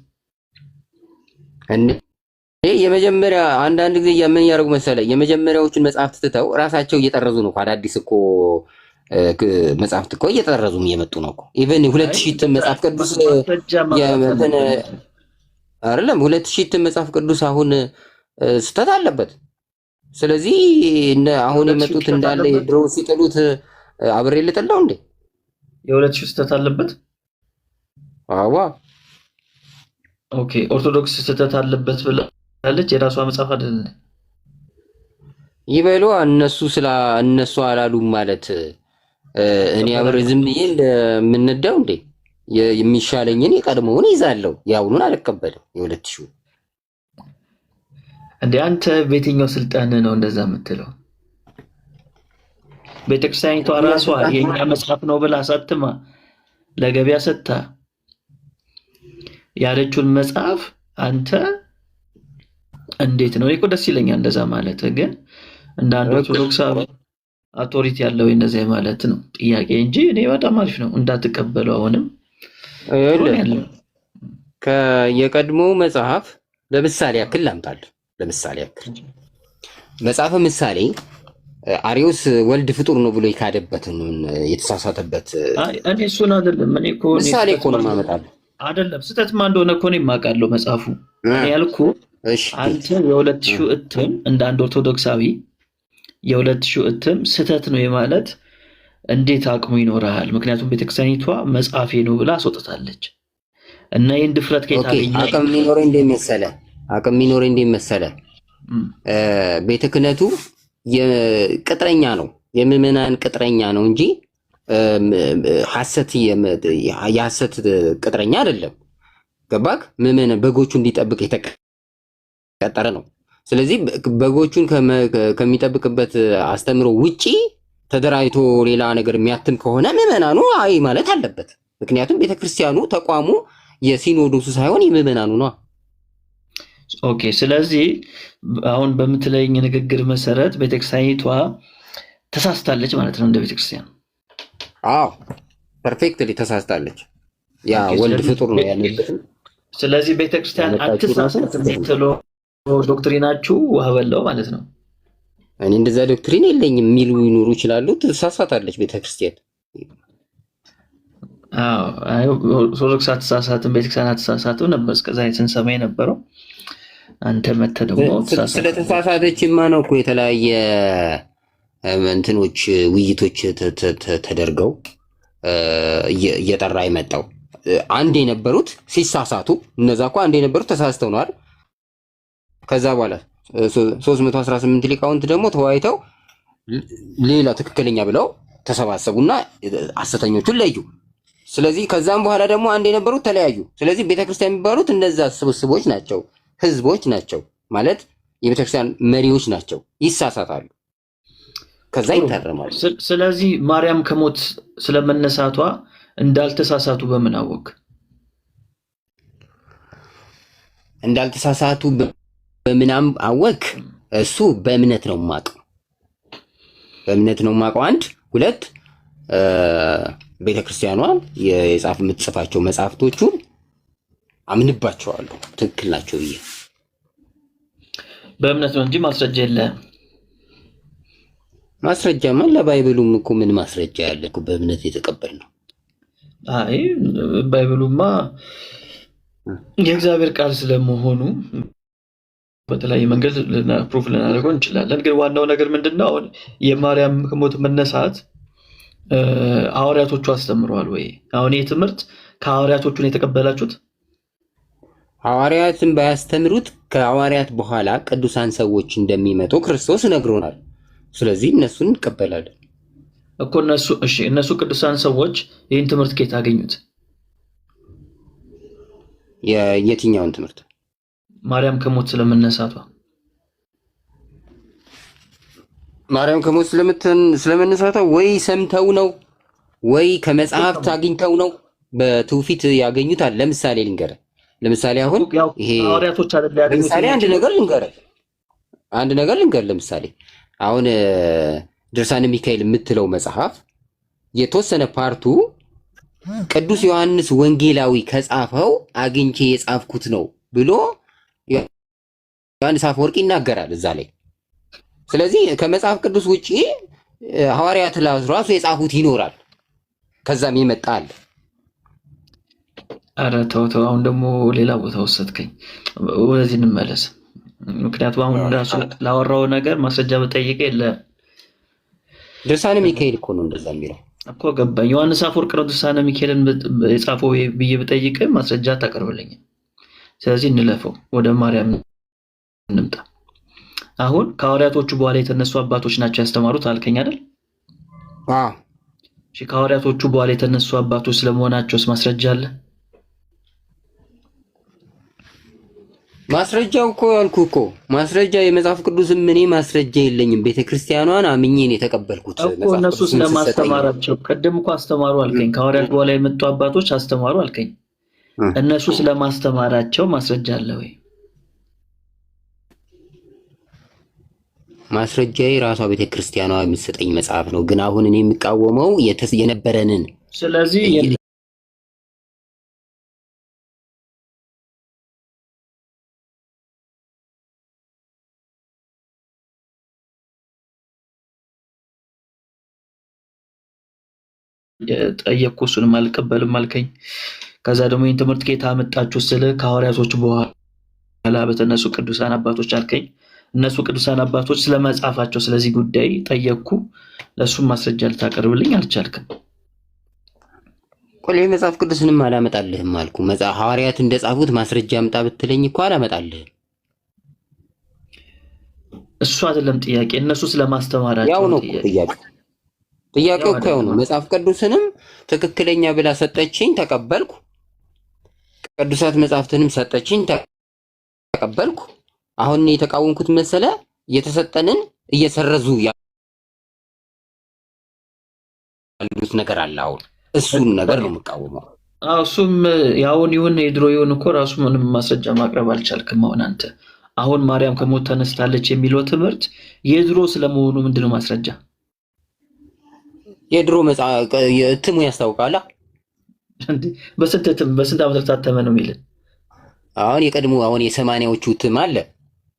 የመጀመሪያ አንዳንድ ጊዜ ምን ያደርጉ መሰለህ የመጀመሪያዎቹን መጽሐፍት ትተው ራሳቸው እየጠረዙ ነው። አዳዲስ እኮ መጽሐፍት እኮ እየጠረዙም እየመጡ ነው እኮ ኢቨን 2000 እትም መጽሐፍ ቅዱስ አይደለም 2000 እትም መጽሐፍ ቅዱስ አሁን ስህተት አለበት። ስለዚህ አሁን የመጡት እንዳለ ድሮ ሲጥሉት አብሬ ልጥለው እንዴ? የ2000 ስህተት አለበት? አዋ ኦኬ። ኦርቶዶክስ ስህተት አለበት ብላለች የራሷ መጽሐፍ አይደል? ይበሉ እነሱ አላሉም ማለት እኔ አብሬ ዝም ብዬ እንደምንዳው እንዴ? የሚሻለኝን የቀድሞውን ይዛለሁ ያውኑን አልቀበልም። የ2000 እንዴ አንተ በየትኛው ስልጣን ነው እንደዛ የምትለው? ቤተክርስቲያኒቷ ራሷ የኛ መጽሐፍ ነው ብላ አሳትማ ለገበያ ሰጥታ ያለችውን መጽሐፍ አንተ እንዴት ነው? እኮ ደስ ይለኛል እንደዛ ማለት፣ ግን እንደ አንድ ኦርቶዶክሳዊ አውቶሪቲ ያለው እንደዛ ማለት ነው ጥያቄ እንጂ እኔ በጣም አሪፍ ነው እንዳትቀበለው። አሁንም የቀድሞ መጽሐፍ ለምሳሌ ያክል ላምጣልህ። ለምሳሌ ያክል መጽሐፈ ምሳሌ አሪዮስ ወልድ ፍጡር ነው ብሎ የካደበትን የተሳሳተበት እኔ እሱን አይደለም እኔ እኮ ምሳሌ እኮ ነው የማመጣልህ አይደለም ስህተትማ እንደሆነ እኮ ነው የማውቃለሁ መጽሐፉ። እኔ ያልኩህ አንተ የ2000 እትም እንደ አንድ ኦርቶዶክሳዊ የ2000 እትም ስህተት ነው የማለት እንዴት አቅሙ ይኖርሃል? ምክንያቱም ቤተክርስቲያኒቷ መጽሐፌ ነው ብላ አስወጥታለች እና ይህን ድፍረት ከየት አገኘ? አቅም የሚኖረኝ እንደመሰለ ቤተ ክህነቱ የቅጥረኛ ነው የምዕመናን ቅጥረኛ ነው እንጂ የሐሰት ቅጥረኛ አይደለም። ገባክ? ምዕመናን በጎቹ እንዲጠብቅ የተቀጠረ ነው። ስለዚህ በጎቹን ከሚጠብቅበት አስተምሮ ውጪ ተደራጅቶ ሌላ ነገር የሚያትም ከሆነ ምዕመናኑ አይ ማለት አለበት። ምክንያቱም ቤተክርስቲያኑ ተቋሙ የሲኖዶሱ ሳይሆን የምዕመናኑ ነው። ኦኬ። ስለዚህ አሁን በምትለኝ ንግግር መሰረት ቤተክርስቲያኒቷ ተሳስታለች ማለት ነው እንደ ቤተክርስቲያን? አዎ ፐርፌክትሊ ተሳስታለች። ያ ወልድ ፍጡር ነው ያለበት። ስለዚህ ቤተክርስቲያን አትሳሳት የምትለው ዶክትሪናችሁ ውሃ በላው ማለት ነው። እኔ እንደዛ ዶክትሪን የለኝም የሚሉ ይኖሩ ይችላሉ። ተሳሳታለች ቤተክርስቲያን። አዎ ኦርቶዶክስ አትሳሳትም ቤተክርስቲያን አትሳሳትም ነበር እስከዛ ስንሰማ የነበረው። አንተ መተህ ደግሞ ስለተሳሳተችማ ነው እኮ የተለያየ እንትኖች ውይይቶች ተደርገው እየጠራ የመጣው። አንድ የነበሩት ሲሳሳቱ እነዛ እኮ አንድ የነበሩት ተሳስተው ነው አይደል? ከዛ በኋላ 318 ሊቃውንት ደግሞ ተወያይተው ሌላ ትክክለኛ ብለው ተሰባሰቡና ሐሰተኞቹን ለዩ። ስለዚህ ከዛም በኋላ ደግሞ አንድ የነበሩት ተለያዩ። ስለዚህ ቤተክርስቲያን የሚባሉት እነዛ ስብስቦች ናቸው፣ ህዝቦች ናቸው ማለት የቤተክርስቲያን መሪዎች ናቸው። ይሳሳታሉ፣ ከዛ ይታረማሉ። ስለዚህ ማርያም ከሞት ስለመነሳቷ እንዳልተሳሳቱ በምን አወቅ? እንዳልተሳሳቱ በምናም አወቅ? እሱ በእምነት ነው የማውቀው። በእምነት ነው የማውቀው። አንድ ሁለት ቤተክርስቲያኗ የምትጽፋቸው መጽሐፍቶቹን አምንባቸዋለሁ ትክክል ናቸው ብዬ። በእምነት ነው እንጂ ማስረጃ የለህም? ማስረጃማ ለባይብሉም እኮ ምን ማስረጃ ያለ እኮ በእምነት የተቀበልነው። አይ ባይብሉማ የእግዚአብሔር ቃል ስለመሆኑ በተለያየ መንገድ ፕሩፍ ልናደርገው እንችላለን። ግን ዋናው ነገር ምንድነው? አሁን የማርያም ከሞት መነሳት ሐዋርያቶቹ አስተምረዋል ወይ? አሁን ይህ ትምህርት ከሐዋርያቶቹ ነው የተቀበላችሁት? ሐዋርያትን ባያስተምሩት ከሐዋርያት በኋላ ቅዱሳን ሰዎች እንደሚመጡ ክርስቶስ ነግሮናል። ስለዚህ እነሱን እንቀበላለን እኮ። እነሱ ቅዱሳን ሰዎች ይህን ትምህርት ከየት አገኙት? የትኛውን ትምህርት? ማርያም ከሞት ስለመነሳቷ። ማርያም ከሞት ስለመነሳቷ ወይ ሰምተው ነው ወይ ከመጽሐፍት አግኝተው ነው በትውፊት ያገኙታል። ለምሳሌ ልንገርህ፣ ለምሳሌ አሁን ይሄ ሐዋርያቶች አይደል ያገኙት? ለምሳሌ አንድ ነገር ልንገርህ። ለምሳሌ አሁን ድርሳነ ሚካኤል የምትለው መጽሐፍ የተወሰነ ፓርቱ ቅዱስ ዮሐንስ ወንጌላዊ ከጻፈው አግኝቼ የጻፍኩት ነው ብሎ ዮሐንስ አፈወርቅ ይናገራል እዛ ላይ። ስለዚህ ከመጽሐፍ ቅዱስ ውጪ ሐዋርያት ራሱ የጻፉት ይኖራል፣ ከዛም ይመጣል። ኧረ ተው፣ አሁን ደግሞ ሌላ ቦታ ወሰድከኝ። ወደዚህ እንመለስ። ምክንያቱም አሁን ራሱ ላወራው ነገር ማስረጃ በጠይቀ የለ። ድርሳነ ሚካኤል እኮ ነው እንደዛ የሚለው እኮ ገባኝ። ዮሐንስ አፈወርቅ ነው ድርሳነ ሚካኤልን የጻፈው ብዬ በጠይቀ ማስረጃ ታቀርብልኝ። ስለዚህ እንለፈው፣ ወደ ማርያም እንምጣ። አሁን ከሐዋርያቶቹ በኋላ የተነሱ አባቶች ናቸው ያስተማሩት አልከኝ አይደል? አዎ። እሺ፣ ከሐዋርያቶቹ በኋላ የተነሱ አባቶች ስለመሆናቸውስ ማስረጃ አለ? ማስረጃው እኮ ያልኩህ እኮ ማስረጃ የመጽሐፍ ቅዱስም እኔ ማስረጃ የለኝም። ቤተክርስቲያኗን አምኜን የተቀበልኩት እኮ እነሱ ስለማስተማራቸው ቅድም እኮ አስተማሩ አልከኝ። ከሐዋርያት በኋላ የመጡ አባቶች አስተማሩ አልከኝ። እነሱ ስለማስተማራቸው ማስረጃ አለ ወይ? ማስረጃዬ ራሷ ቤተክርስቲያኗ የምትሰጠኝ መጽሐፍ ነው። ግን አሁን እኔ የሚቃወመው የነበረንን ስለዚህ ጠየቅኩ፣ እሱንም አልቀበልም አልከኝ። ከዛ ደግሞ ይህን ትምህርት ጌታ አመጣችሁ ስለ ከሐዋርያቶች በኋላ በተነሱ ቅዱሳን አባቶች አልከኝ። እነሱ ቅዱሳን አባቶች ስለመጻፋቸው ስለዚህ ጉዳይ ጠየቅኩ። ለእሱም ማስረጃ ልታቀርብልኝ አልቻልክም። ቆሌ መጽሐፍ ቅዱስንም አላመጣልህም አልኩ። ሐዋርያት እንደጻፉት ማስረጃ አምጣ ብትለኝ እኮ አላመጣልህም። እሱ አይደለም ጥያቄ፣ እነሱ ስለማስተማራቸው ያው ነው ጥያቄው እኮ ያው ነው። መጽሐፍ ቅዱስንም ትክክለኛ ብላ ሰጠችኝ፣ ተቀበልኩ። ቅዱሳት መጽሐፍትንም ሰጠችኝ፣ ተቀበልኩ። አሁን የተቃወምኩት መሰለ እየተሰጠንን እየሰረዙ ያሉት ነገር አለ። አሁን እሱን ነገር ነው የምቃወመው። እሱም ያውን ይሁን የድሮ ይሁን እኮ ራሱ ምንም ማስረጃ ማቅረብ አልቻልክም። አሁን አንተ አሁን ማርያም ከሞት ተነስታለች የሚለው ትምህርት የድሮ ስለመሆኑ ምንድነው ማስረጃ? የድሮ እትሙ ያስታውቃል። በስንት ዓመት ታተመ ነው የሚልን? አሁን የቀድሞ አሁን የሰማንያዎቹ እትም አለ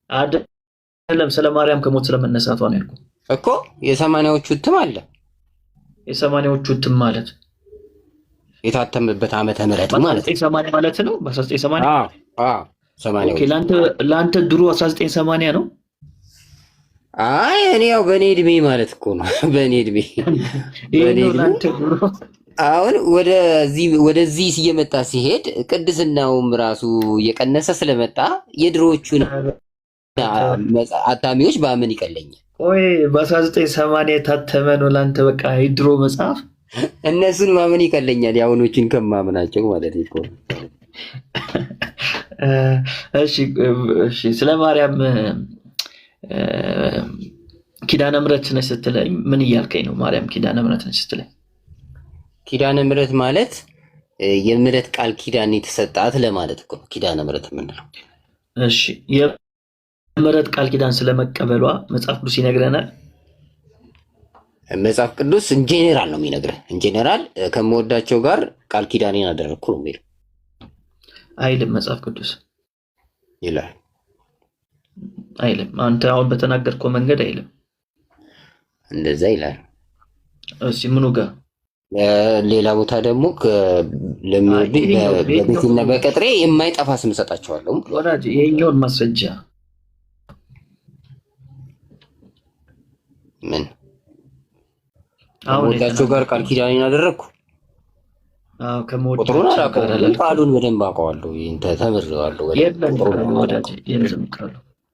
አይደለም? ስለ ማርያም ከሞት ስለመነሳቷ ነው ያልኩህ እኮ። የሰማንያዎቹ እትም አለ። የሰማንያዎቹ እትም ማለት የታተመበት ዓመተ ምህረት ማለት በ1980 ማለት ነው። በ1980 አዎ 80። ኦኬ፣ ለአንተ ድሮ 1980 ነው። አይ እኔ ያው በኔ እድሜ ማለት እኮ ነው። በኔ እድሜ አሁን ወደዚህ እየመጣ ሲሄድ ቅድስናውም ራሱ እየቀነሰ ስለመጣ የድሮዎቹን አታሚዎች በአመን ይቀለኛል። ወይ በ1980 የታተመ ነው ለአንተ በቃ የድሮ መጽሐፍ። እነሱን ማመን ይቀለኛል የአሁኖችን ከማመናቸው ማለት እኮ። እሺ ስለ ማርያም ኪዳነ ምሕረት ነች ስትለኝ ምን እያልከኝ ነው? ማርያም ኪዳነ ምሕረት ነች ስትለኝ ኪዳነ ምሕረት ማለት የምሕረት ቃል ኪዳን የተሰጣት ለማለት እኮ ኪዳነ ምሕረት የምንለው። እሺ የምሕረት ቃል ኪዳን ስለመቀበሏ መጽሐፍ ቅዱስ ይነግረናል። መጽሐፍ ቅዱስ ኢንጄኔራል ነው የሚነግረን። ኢንጄኔራል ከመወዳቸው ጋር ቃል ኪዳኔን አደረግኩ ነው የሚለው አይልም መጽሐፍ ቅዱስ ይላል። አይልም። አንተ አሁን በተናገርከው መንገድ አይልም። እንደዛ ይላል። እሺ ምኑ ጋር? ሌላ ቦታ ደግሞ ለሚወዱኝ በቤቴና በቅጥሬ የማይጠፋ ስም እሰጣቸዋለሁ። ወዳጅ ይሄኛውን ማስረጃ ምን ከመወዳቸው ጋር ቃል ኪዳኔን አደረግኩ? ቁጥሩን አላውቀውም፣ ቃሉን በደንብ አውቀዋለሁ። ተምሬዋለሁ።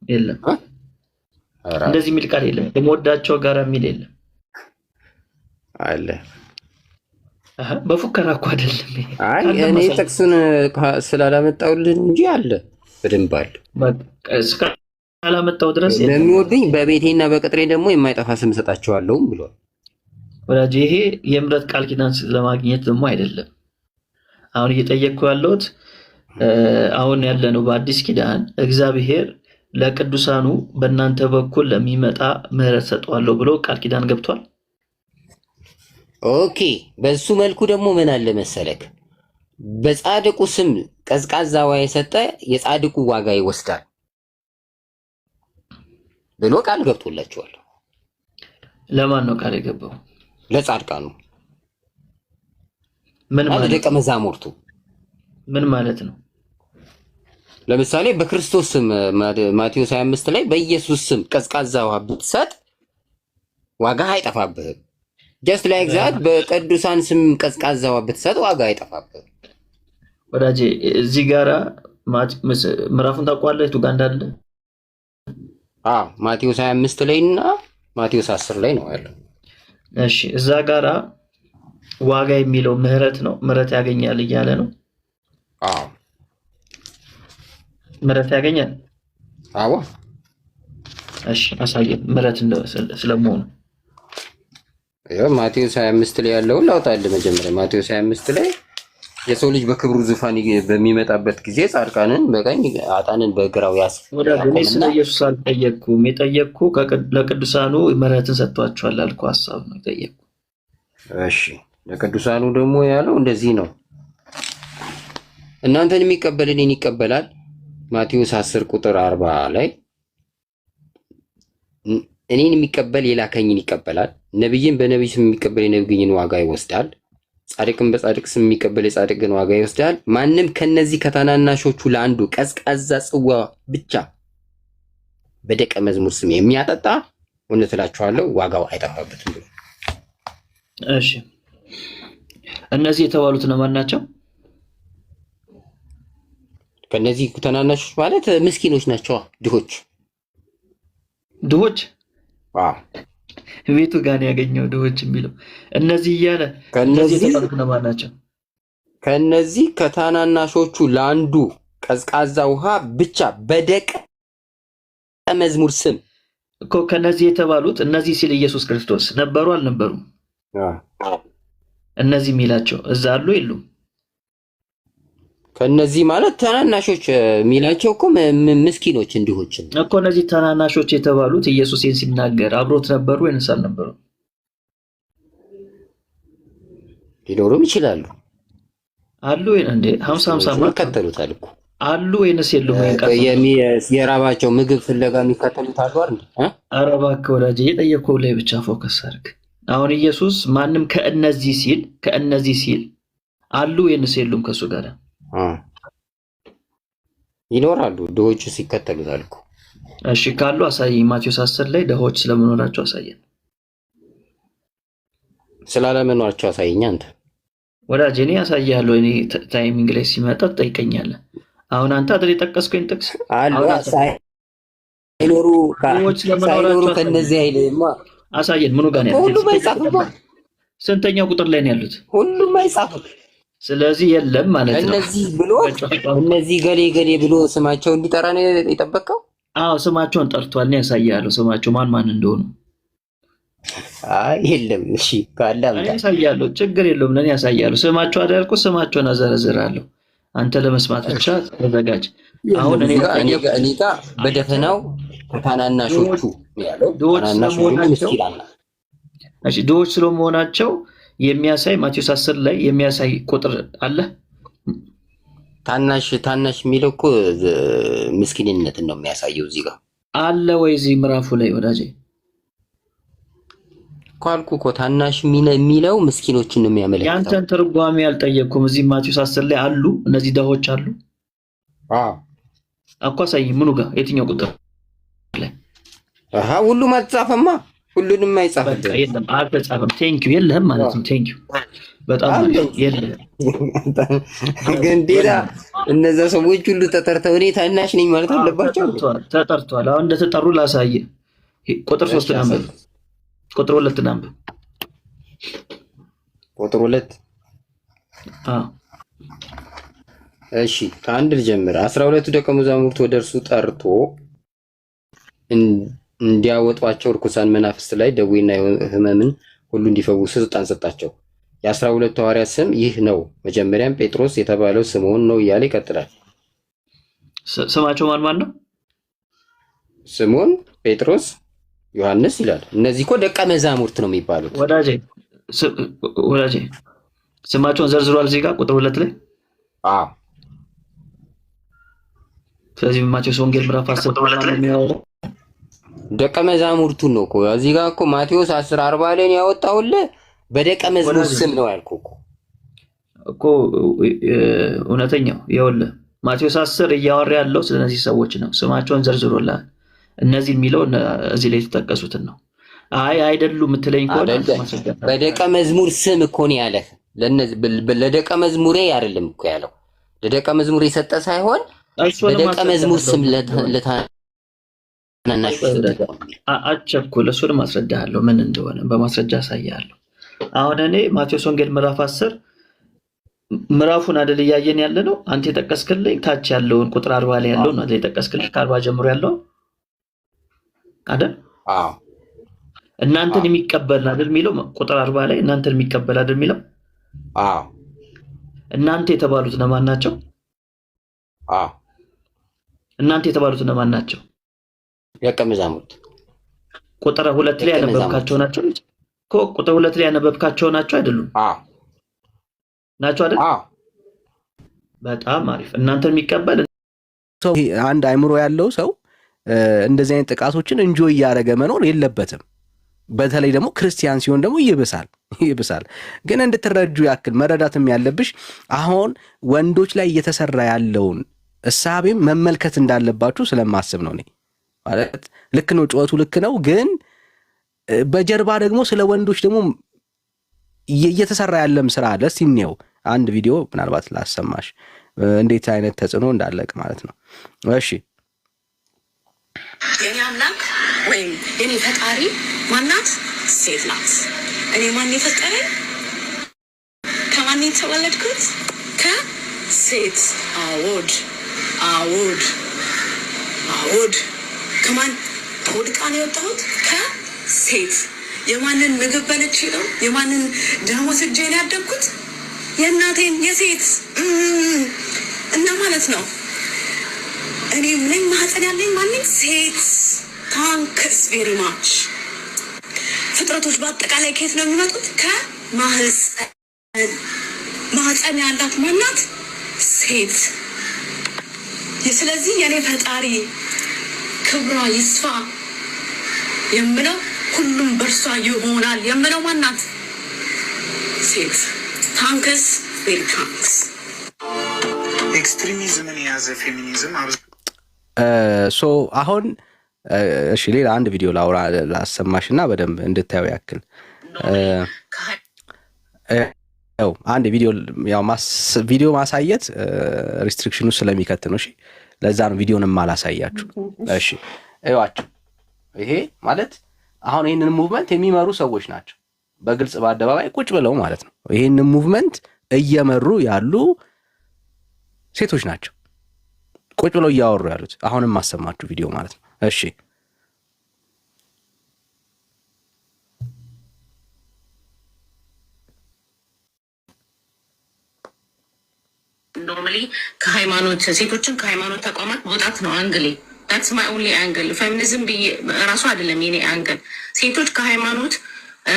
የለም እንደዚህ የሚል ቃል የለም። ከመወዳቸው ጋር የሚል የለም አለ። በፉከራ እኮ አይደለም። አይ እኔ ጥቅሱን ስላላመጣሁልን እንጂ አለ፣ በደንብ አለ። ካላመጣሁ ድረስ ለሚወዱኝ በቤቴና በቅጥሬ ደግሞ የማይጠፋ ስም እሰጣቸዋለሁም ብሏል። ወዳጅ ይሄ የምሕረት ቃል ኪዳን ለማግኘት ደግሞ አይደለም። አሁን እየጠየቅኩ ያለሁት አሁን ያለነው በአዲስ ኪዳን እግዚአብሔር ለቅዱሳኑ በእናንተ በኩል ለሚመጣ ምህረት ሰጠዋለሁ ብሎ ቃል ኪዳን ገብቷል። ኦኬ፣ በሱ መልኩ ደግሞ ምን አለ መሰለክ፣ በጻድቁ ስም ቀዝቃዛ ውሃ የሰጠ የጻድቁ ዋጋ ይወስዳል ብሎ ቃል ገብቶላቸዋል። ለማን ነው ቃል የገባው? ለጻድቃኑ። ምን ማለት ደቀ መዛሙርቱ ምን ማለት ነው? ለምሳሌ በክርስቶስ ስም ማቴዎስ 25 ላይ በኢየሱስ ስም ቀዝቃዛ ውሃ ብትሰጥ ዋጋ አይጠፋብህም። ጀስት ላይክ ዛት በቅዱሳን ስም ቀዝቃዛ ውሃ ብትሰጥ ዋጋ አይጠፋብህም። ወዳጄ እዚህ ጋራ ምዕራፉን ታውቀዋለህ? የቱ ጋር እንዳለ? ማቴዎስ 25 ላይ እና ማቴዎስ 10 ላይ ነው ያለው። እሺ፣ እዛ ጋራ ዋጋ የሚለው ምህረት ነው። ምህረት ያገኛል እያለ ነው። ምህረት ያገኛል። አዎ። እሺ፣ አሳየን ምህረት ስለመሆኑ። ማቴዎስ 25 ላይ ያለውን ላውጣልህ። መጀመሪያ ማቴዎስ 25 ላይ የሰው ልጅ በክብሩ ዙፋን በሚመጣበት ጊዜ ጻድቃንን በቀኝ ኃጥአንን በግራው እኔ ስለ ኢየሱስ አልጠየቅኩም። የጠየቅኩ ለቅዱሳኑ ምህረትን ሰጥቷቸዋል አልኩ። ሀሳብ ነው የጠየቅኩ። እሺ፣ ለቅዱሳኑ ደግሞ ያለው እንደዚህ ነው፣ እናንተን የሚቀበል እኔን ይቀበላል። ማቴዎስ 10 ቁጥር 40 ላይ እኔን የሚቀበል የላከኝን ይቀበላል፣ ነብይን በነብይ ስም የሚቀበል የነብይን ዋጋ ይወስዳል፣ ጻድቅን በጻድቅ ስም የሚቀበል የጻድቅን ዋጋ ይወስዳል። ማንም ከነዚህ ከታናናሾቹ ለአንዱ ቀዝቃዛ ጽዋ ብቻ በደቀ መዝሙር ስም የሚያጠጣ እውነት እላችኋለሁ ዋጋው አይጠፋበትም ብሎ። እሺ፣ እነዚህ የተባሉት እነማን ናቸው? ከነዚህ ታናናሾች ማለት ምስኪኖች ናቸው፣ ድሆች። ቤቱ ጋር ያገኘው ድሆች የሚለው እነዚህ እያለ እነዚህ የተባሉት እነማን ናቸው? ከነዚህ ከታናናሾቹ ለአንዱ ቀዝቃዛ ውሃ ብቻ በደቀ መዝሙር ስም እኮ ከነዚህ የተባሉት እነዚህ ሲል ኢየሱስ ክርስቶስ ነበሩ አልነበሩም? እነዚህ የሚላቸው እዛ አሉ የሉም? ከነዚህ ማለት ታናናሾች የሚላቸው እኮ ምስኪኖች እንዲሆች እኮ። እነዚህ ታናናሾች የተባሉት ኢየሱስን ሲናገር አብሮት ነበሩ ወይንስ አልነበሩም? ሊኖሩም ይችላሉ። አሉ እንዴ? 50 ይከተሉታል እኮ አሉ ወይንስ የሉም? የራባቸው ምግብ ፍለጋ የሚከተሉት አሉ አይደል? ኧረ እባክህ ወዳጄ የጠየቀው ላይ ብቻ ፎከስ አድርግ። አሁን ኢየሱስ ማንም ከእነዚህ ሲል አሉ ወይንስ የሉም ከሱ ጋር? ይኖራሉ። ድሆቹ ሲከተሉታል እኮ። እሺ ካሉ አሳየኝ። ማቴዎስ 10 ላይ ድሆች ስለመኖራቸው አሳየን። ስላለመኖራቸው አሳየኝ አንተ ወዳጄ። እኔ ያሳያለሁ። እኔ ታይሚንግ ላይ ሲመጣ ትጠይቀኛለህ። አሁን አንተ አይደል የጠቀስከኝ ጥቅስ አሉ ሳይኖሩ ከእነዚህ አይልማ። አሳየን። ምኑ ጋር ነው ያሉት? ሁሉም አይጻፍም። ስንተኛው ቁጥር ላይ ነው ያሉት? ሁሉም አይጻፍም። ስለዚህ የለም ማለት ነው። እነዚህ ብሎ እነዚህ ገሌ ብሎ ስማቸው እንዲጠራ ነው የጠበቀው? አዎ ስማቸውን ጠርቷል። ነው ያሳያለሁ ስማቸው ማን እንደሆኑ። የለም። እሺ ካለ አምጣ። ያሳያለሁ፣ ችግር የለውም። ለኔ ያሳያለሁ። ስማቸው አዳልኩ ስማቸውን አዘረዝራለሁ። አንተ ለመስማት ብቻ ተዘጋጅ። አሁን እኔ ጋር በደፈናው ታናናሾቹ ያለው ድሆች ስለመሆናቸው የሚያሳይ ማቴዎስ 10 ላይ የሚያሳይ ቁጥር አለ። ታናሽ የሚለው እኮ ምስኪንነትን ነው የሚያሳየው። እዚህ ጋር አለ ወይ? እዚህ ምዕራፉ ላይ ወዳጄ ካልኩ እኮ ታናሽ የሚለው ምስኪኖችን ነው የሚያመለክተው። ያንተን ትርጓሜ አልጠየቅኩም። እዚህ ማቴዎስ 10 ላይ አሉ እነዚህ ድሆች አሉ። እኮ አሳይ። ምኑ ጋር? የትኛው ቁጥር ላይ? ሁሉም አልተጻፈማ። ሁሉንም አይጻፍም። የለም አልተጻፈም። ቴንኪው የለህም ማለት ነው። ቴንኪው በጣም የለህም። ግን ዴራ እነዛ ሰዎች ሁሉ ተጠርተው እኔ ታናሽ ነኝ ማለት አለባቸው? ተጠርቷል። አሁን እንደተጠሩ ላሳየህ። ቁጥር 3 አንብብ። ቁጥር 2 አንብብ። ቁጥር 2 እሺ ከአንድ ልጀምር። 12ቱ ደቀ መዛሙርት ወደ እርሱ ጠርቶ እንዲያወጧቸው ርኩሳን መናፍስት ላይ ደዌና ሕመምን ሁሉ እንዲፈውሱ ስልጣን ሰጣቸው። የ12 ሐዋርያት ስም ይህ ነው። መጀመሪያም ጴጥሮስ የተባለው ስምዖን ነው እያለ ይቀጥላል። ስማቸው ማን ነው? ስምዖን፣ ጴጥሮስ፣ ዮሐንስ ይላል። እነዚህ እኮ ደቀ መዛሙርት ነው የሚባሉት። ወዳጄ ስማቸውን ዘርዝሯል እዚህ ጋር ቁጥር 2 ላይ። አዎ። ስለዚህ ማቴዎስ ወንጌል ምዕራፍ 10 ቁጥር 2 ላይ የሚያወራው ደቀ መዛሙርቱን ነው እኮ። እዚህ ጋር እኮ ማቴዎስ 10:40 ላይ ያወጣውልህ በደቀ መዝሙር ስም ነው ያልኩህ እኮ እውነተኛው ይኸውልህ ማቴዎስ 10 እያወራ ያለው ስለነዚህ ሰዎች ነው። ስማቸውን ዘርዝሮላል። እነዚህ የሚለው እዚህ ላይ የተጠቀሱትን ነው። አይ አይደሉም የምትለኝ ከሆነ በደቀ መዝሙር ስም እኮ ነው ያለህ። ለደቀ መዝሙሬ አይደለም እኮ ያለው። ለደቀ መዝሙር የሰጠ ሳይሆን በደቀ መዝሙር ስም ለታናናሽ አቸኩል። እሱንም አስረዳሃለሁ ምን እንደሆነ በማስረጃ አሳያለሁ። አሁን እኔ ማቴዎስ ወንጌል ምዕራፍ 10 ምዕራፉን አይደል እያየን ያለ ነው። አንተ የጠቀስክልኝ ታች ያለውን ቁጥር 40 ላይ ያለውን አይደል የጠቀስክልኝ? ከ40 ጀምሮ ያለው አይደል? አዎ። እናንተን የሚቀበል አይደል የሚለው ቁጥር 40 ላይ እናንተን የሚቀበል አይደል የሚለው? አዎ። እናንተ የተባሉት እነማን ናቸው? አዎ። እናንተ የተባሉት እነማን ናቸው? ደቀ መዛሙርት። ቁጥር 2 ላይ ያነበብካቸው ናቸው እኮ። ቁጥር 2 ላይ ያነበብካቸው ናቸው አይደሉም? አዎ ናቸው አይደል? አዎ። በጣም አሪፍ። እናንተን የሚቀበል ሰው አንድ አይምሮ ያለው ሰው እንደዚህ አይነት ጥቃቶችን እንጆይ እያደረገ መኖር የለበትም። በተለይ ደግሞ ክርስቲያን ሲሆን ደግሞ ይብሳል። ግን እንድትረጁ ያክል መረዳትም ያለብሽ አሁን ወንዶች ላይ እየተሰራ ያለውን እሳቤም መመልከት እንዳለባችሁ ስለማስብ ነው። እኔ ማለት ልክ ነው፣ ጩኸቱ ልክ ነው። ግን በጀርባ ደግሞ ስለ ወንዶች ደግሞ እየተሰራ ያለም ስራ አለ። እስቲ እንየው አንድ ቪዲዮ ምናልባት ላሰማሽ እንዴት አይነት ተጽዕኖ እንዳለቅ ማለት ነው። እሺ የኔ አምላክ ወይም የኔ ፈጣሪ ማናት? ሴት ናት። እኔ ማን የፈጠረኝ? ከማን የተወለድኩት? ከሴት። አዎድ ከማን ተወድቃ ነው የወጣሁት? ከሴት። የማንን ምግብ በልቼ ነው? የማንን ደም ወስጄ ነው ያደግኩት? የእናቴን የሴት እና ማለት ነው። እኔ ምን ማህፀን ያለኝ ማንኝ ሴት። ታንክስ ቬሪ ማች። ፍጥረቶች በአጠቃላይ ከየት ነው የሚመጡት? ከማህፀን። ማህፀን ያላት ማናት? ሴት። ስለዚህ የኔ ፈጣሪ ክብሯ ይስፋ የምለው ሁሉም በእርሷ ይሆናል የምለው ማናት? ሴት። ታንክስ ቬሪ ታንክስ። ኤክስትሪሚዝምን የያዘ ፌሚኒዝም ሶ አሁን እሺ ሌላ አንድ ቪዲዮ ላሰማሽና በደንብ እንድታዩ ያክል አንድ ቪዲዮ ማሳየት ሪስትሪክሽኑ ስለሚከት ነው። እሺ ለዛ ነው ቪዲዮንም ማላሳያችሁ። እሺ እዩዋቸው። ይሄ ማለት አሁን ይሄንን ሙቭመንት የሚመሩ ሰዎች ናቸው። በግልጽ በአደባባይ ቁጭ ብለው ማለት ነው። ይሄንን ሙቭመንት እየመሩ ያሉ ሴቶች ናቸው። ቁጭ ብለው እያወሩ ያሉት አሁንም ማሰማችሁ ቪዲዮ ማለት ነው። እሺ ኖርማሊ ከሃይማኖት ሴቶችን ከሃይማኖት ተቋማት መውጣት ነው አንግሌ። that's my only angle ፌሚኒዝም ራሱ አይደለም የኔ አንግል። ሴቶች ከሃይማኖት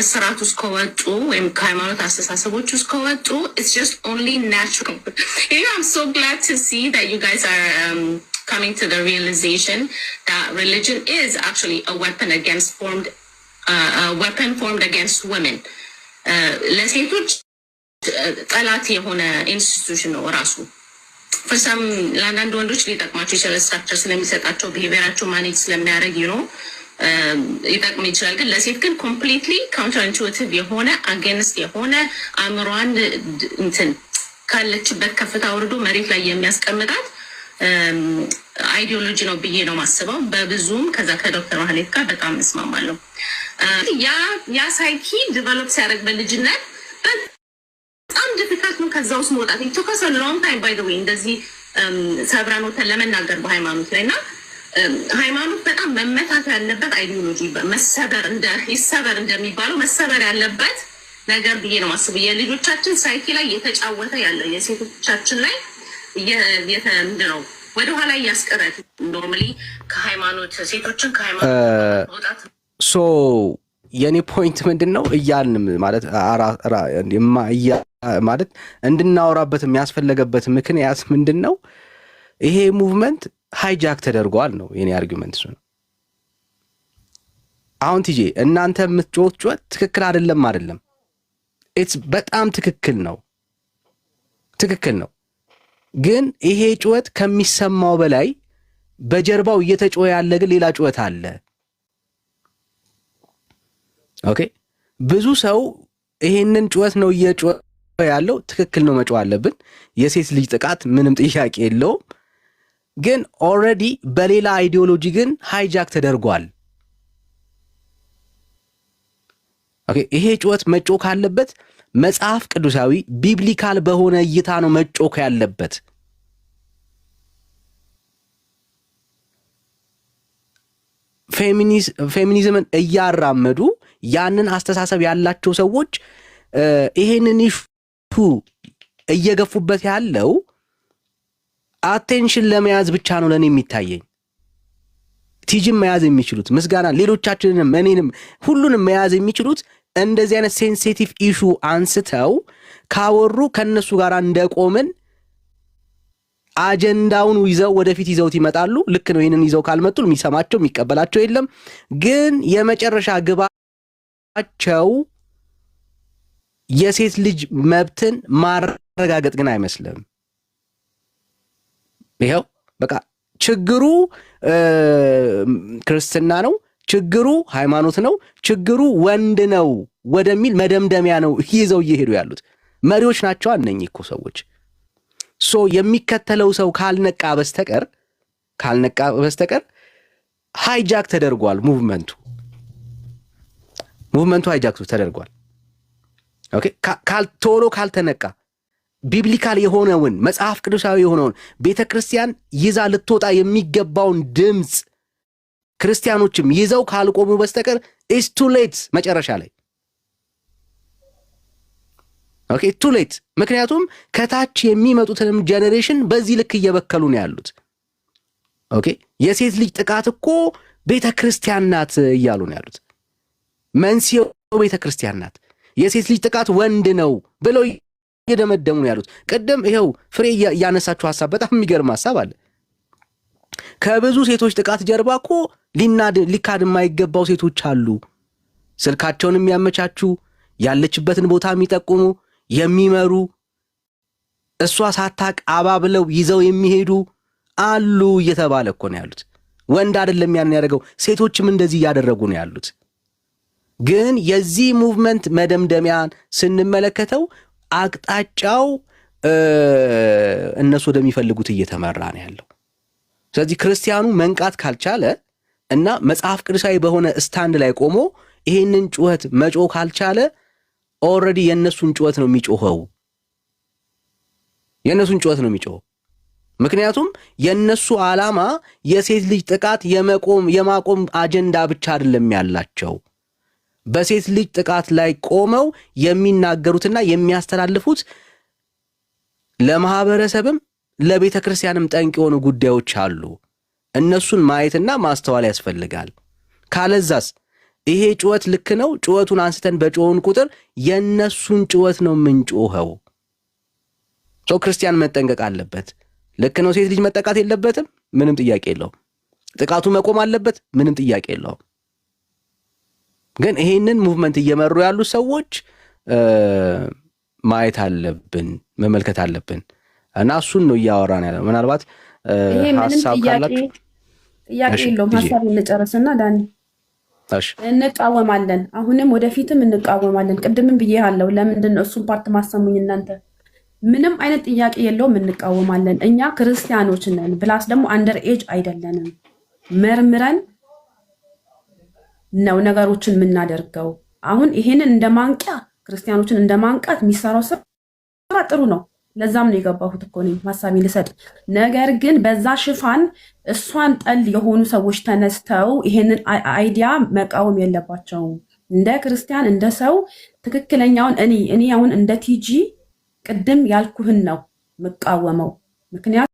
ስርዓት ውስጥ ከወጡ ወይም ከሃይማኖት አስተሳሰቦች ውስጥ ከወጡ it's just only natural. I'm so glad to see that you guys are coming to the realization that religion is actually a weapon formed against women. ለሴቶች ጠላት የሆነ ኢንስቲትዩሽን ነው ራሱ። ፈሳም ለአንዳንድ ወንዶች ሊጠቅማቸው ይችላል፣ ስትራክቸር ስለሚሰጣቸው ቢሄቪየራቸው ማኔጅ ስለሚያደርግ ይጠቅም ይችላል። ግን ለሴት ግን ኮምፕሊትሊ ካውንተር ኢንቱዊቲቭ የሆነ አጌንስት የሆነ አእምሯን እንትን ካለችበት ከፍታ ወርዶ መሬት ላይ የሚያስቀምጣት አይዲዮሎጂ ነው ብዬ ነው ማስበው። በብዙም ከዛ ከዶክተር ማህሌት ጋር በጣም እስማማለሁ። ያ ሳይኪ ዲቨሎፕ ሲያደርግ በልጅነት በጣም ዲፊካልት ነው ከዛ ውስጥ መውጣት። ኢትዮካስ ሎንግ ታይም ባይ ዘ ዌይ እንደዚህ ሰብረን ወተን ለመናገር በሃይማኖት ላይ እና ሃይማኖት በጣም መመታት ያለበት አይዲዮሎጂ ይሰበር እንደሚባለው መሰበር ያለበት ነገር ብዬ ነው ማስብ። የልጆቻችን ሳይኪ ላይ እየተጫወተ ያለ የሴቶቻችን ላይ ምንድን ነው ወደኋላ እያስቀረት ኖርማሊ ከሃይማኖት ሴቶችን ከሃይማኖት መውጣት ሶ የኔ ፖይንት ምንድን ነው እያልን ማለት እንድናወራበት የሚያስፈለገበት ምክንያት ምንድን ነው? ይሄ ሙቭመንት ሃይጃክ ተደርጓል ነው የኔ አርጊመንት። እሱ ነው አሁን ቲጄ እናንተ የምትጮት ጩኸት ትክክል አይደለም። ኢትስ በጣም ትክክል ነው። ግን ይሄ ጩኸት ከሚሰማው በላይ በጀርባው እየተጮኸ ያለ ግን ሌላ ጩኸት አለ። ኦኬ ብዙ ሰው ይሄንን ጩኸት ነው እየጮኸ ያለው። ትክክል ነው፣ መጮህ አለብን። የሴት ልጅ ጥቃት ምንም ጥያቄ የለውም። ግን ኦልሬዲ በሌላ አይዲዮሎጂ ግን ሃይጃክ ተደርጓል። ኦኬ ይሄ ጩኸት መጮህ ካለበት መጽሐፍ ቅዱሳዊ ቢብሊካል በሆነ እይታ ነው መጮህ ያለበት። ፌሚኒዝምን እያራመዱ ያንን አስተሳሰብ ያላቸው ሰዎች ይሄንን ኢሹ እየገፉበት ያለው አቴንሽን ለመያዝ ብቻ ነው ለኔ የሚታየኝ። ቲጂም መያዝ የሚችሉት ምስጋና፣ ሌሎቻችንንም እኔንም ሁሉንም መያዝ የሚችሉት እንደዚህ አይነት ሴንሲቲቭ ኢሹ አንስተው ካወሩ ከነሱ ጋር እንደቆምን አጀንዳውን ይዘው ወደፊት ይዘውት ይመጣሉ። ልክ ነው። ይሄንን ይዘው ካልመጡ የሚሰማቸው የሚቀበላቸው የለም። ግን የመጨረሻ ግባቸው የሴት ልጅ መብትን ማረጋገጥ ግን አይመስልም። ይሄው በቃ ችግሩ ክርስትና ነው፣ ችግሩ ሃይማኖት ነው፣ ችግሩ ወንድ ነው ወደሚል መደምደሚያ ነው ይዘው እየሄዱ ያሉት። መሪዎች ናቸው እነኚህ እኮ ሰዎች። ሶ የሚከተለው ሰው ካልነቃ በስተቀር ሃይጃክ ተደርጓል። ሙቭመንቱ ሃይጃክ ተደርጓል። ኦኬ ቶሎ ካልተነቃ ቢብሊካል የሆነውን መጽሐፍ ቅዱሳዊ የሆነውን ቤተክርስቲያን ይዛ ልትወጣ የሚገባውን ድምፅ ክርስቲያኖችም ይዘው ካልቆሙ በስተቀር ኢስ ቱ ሌት መጨረሻ ላይ ኦኬ ቱ ሌት። ምክንያቱም ከታች የሚመጡትንም ጄኔሬሽን በዚህ ልክ እየበከሉ ነው ያሉት። ኦኬ የሴት ልጅ ጥቃት እኮ ቤተክርስቲያን ናት እያሉ ነው ያሉት። መንስኤው ቤተክርስቲያን ናት፣ የሴት ልጅ ጥቃት ወንድ ነው ብለው እየደመደሙ ነው ያሉት። ቅድም ይኸው ፍሬ ያነሳችሁ ሐሳብ በጣም የሚገርም ሐሳብ አለ። ከብዙ ሴቶች ጥቃት ጀርባ እኮ ሊካድ የማይገባው ሴቶች አሉ። ስልካቸውን የሚያመቻቹ፣ ያለችበትን ቦታ የሚጠቁሙ፣ የሚመሩ፣ እሷ ሳታቅ አባብለው ይዘው የሚሄዱ አሉ እየተባለ እኮ ነው ያሉት። ወንድ አይደለም ያን ያደረገው፣ ሴቶችም እንደዚህ እያደረጉ ነው ያሉት። ግን የዚህ ሙቭመንት መደምደሚያን ስንመለከተው አቅጣጫው እነሱ ወደሚፈልጉት እየተመራ ነው ያለው። ስለዚህ ክርስቲያኑ መንቃት ካልቻለ እና መጽሐፍ ቅዱሳዊ በሆነ ስታንድ ላይ ቆሞ ይሄንን ጩኸት መጮህ ካልቻለ ኦልሬዲ የነሱን ጩኸት ነው የሚጮኸው። ምክንያቱም የነሱ ዓላማ የሴት ልጅ ጥቃት የማቆም አጀንዳ ብቻ አይደለም ያላቸው። በሴት ልጅ ጥቃት ላይ ቆመው የሚናገሩትና የሚያስተላልፉት ለማህበረሰብም ለቤተ ክርስቲያንም ጠንቅ የሆኑ ጉዳዮች አሉ። እነሱን ማየትና ማስተዋል ያስፈልጋል። ካለዛስ ይሄ ጩኸት ልክ ነው፣ ጩኸቱን አንስተን በጮውን ቁጥር የነሱን ጩኸት ነው የምንጮኸው። ሰው ክርስቲያን መጠንቀቅ አለበት። ልክ ነው፣ ሴት ልጅ መጠቃት የለበትም፣ ምንም ጥያቄ የለውም። ጥቃቱ መቆም አለበት፣ ምንም ጥያቄ የለውም። ግን ይሄንን ሙቭመንት እየመሩ ያሉ ሰዎች ማየት አለብን፣ መመልከት አለብን እና እሱን ነው እያወራን ያለው። ምናልባት ሐሳብ ካላችሁ ጥያቄ የለውም። ሐሳብ እንጨርስና ዳኒ እንቃወማለን፣ አሁንም ወደፊትም እንቃወማለን። ቅድምም ብዬሃለሁ። ለምንድን ነው እሱን ፓርት ማሰሙኝ እናንተ? ምንም አይነት ጥያቄ የለውም፣ እንቃወማለን። እኛ ክርስቲያኖች ነን፣ ፕላስ ደግሞ አንደር ኤጅ አይደለንም። መርምረን ነው ነገሮችን የምናደርገው። አሁን ይሄንን እንደማንቂያ ክርስቲያኖችን እንደማንቃት የሚሰራው ስራ ጥሩ ነው። ለዛም ነው የገባሁት እኮ እኔም ሀሳቤን ልሰጥ። ነገር ግን በዛ ሽፋን እሷን ጠል የሆኑ ሰዎች ተነስተው ይሄንን አይዲያ መቃወም የለባቸውም። እንደ ክርስቲያን እንደ ሰው ትክክለኛውን እኔ አሁን እንደ ቲጂ ቅድም ያልኩህን ነው የምቃወመው። ምክንያቱም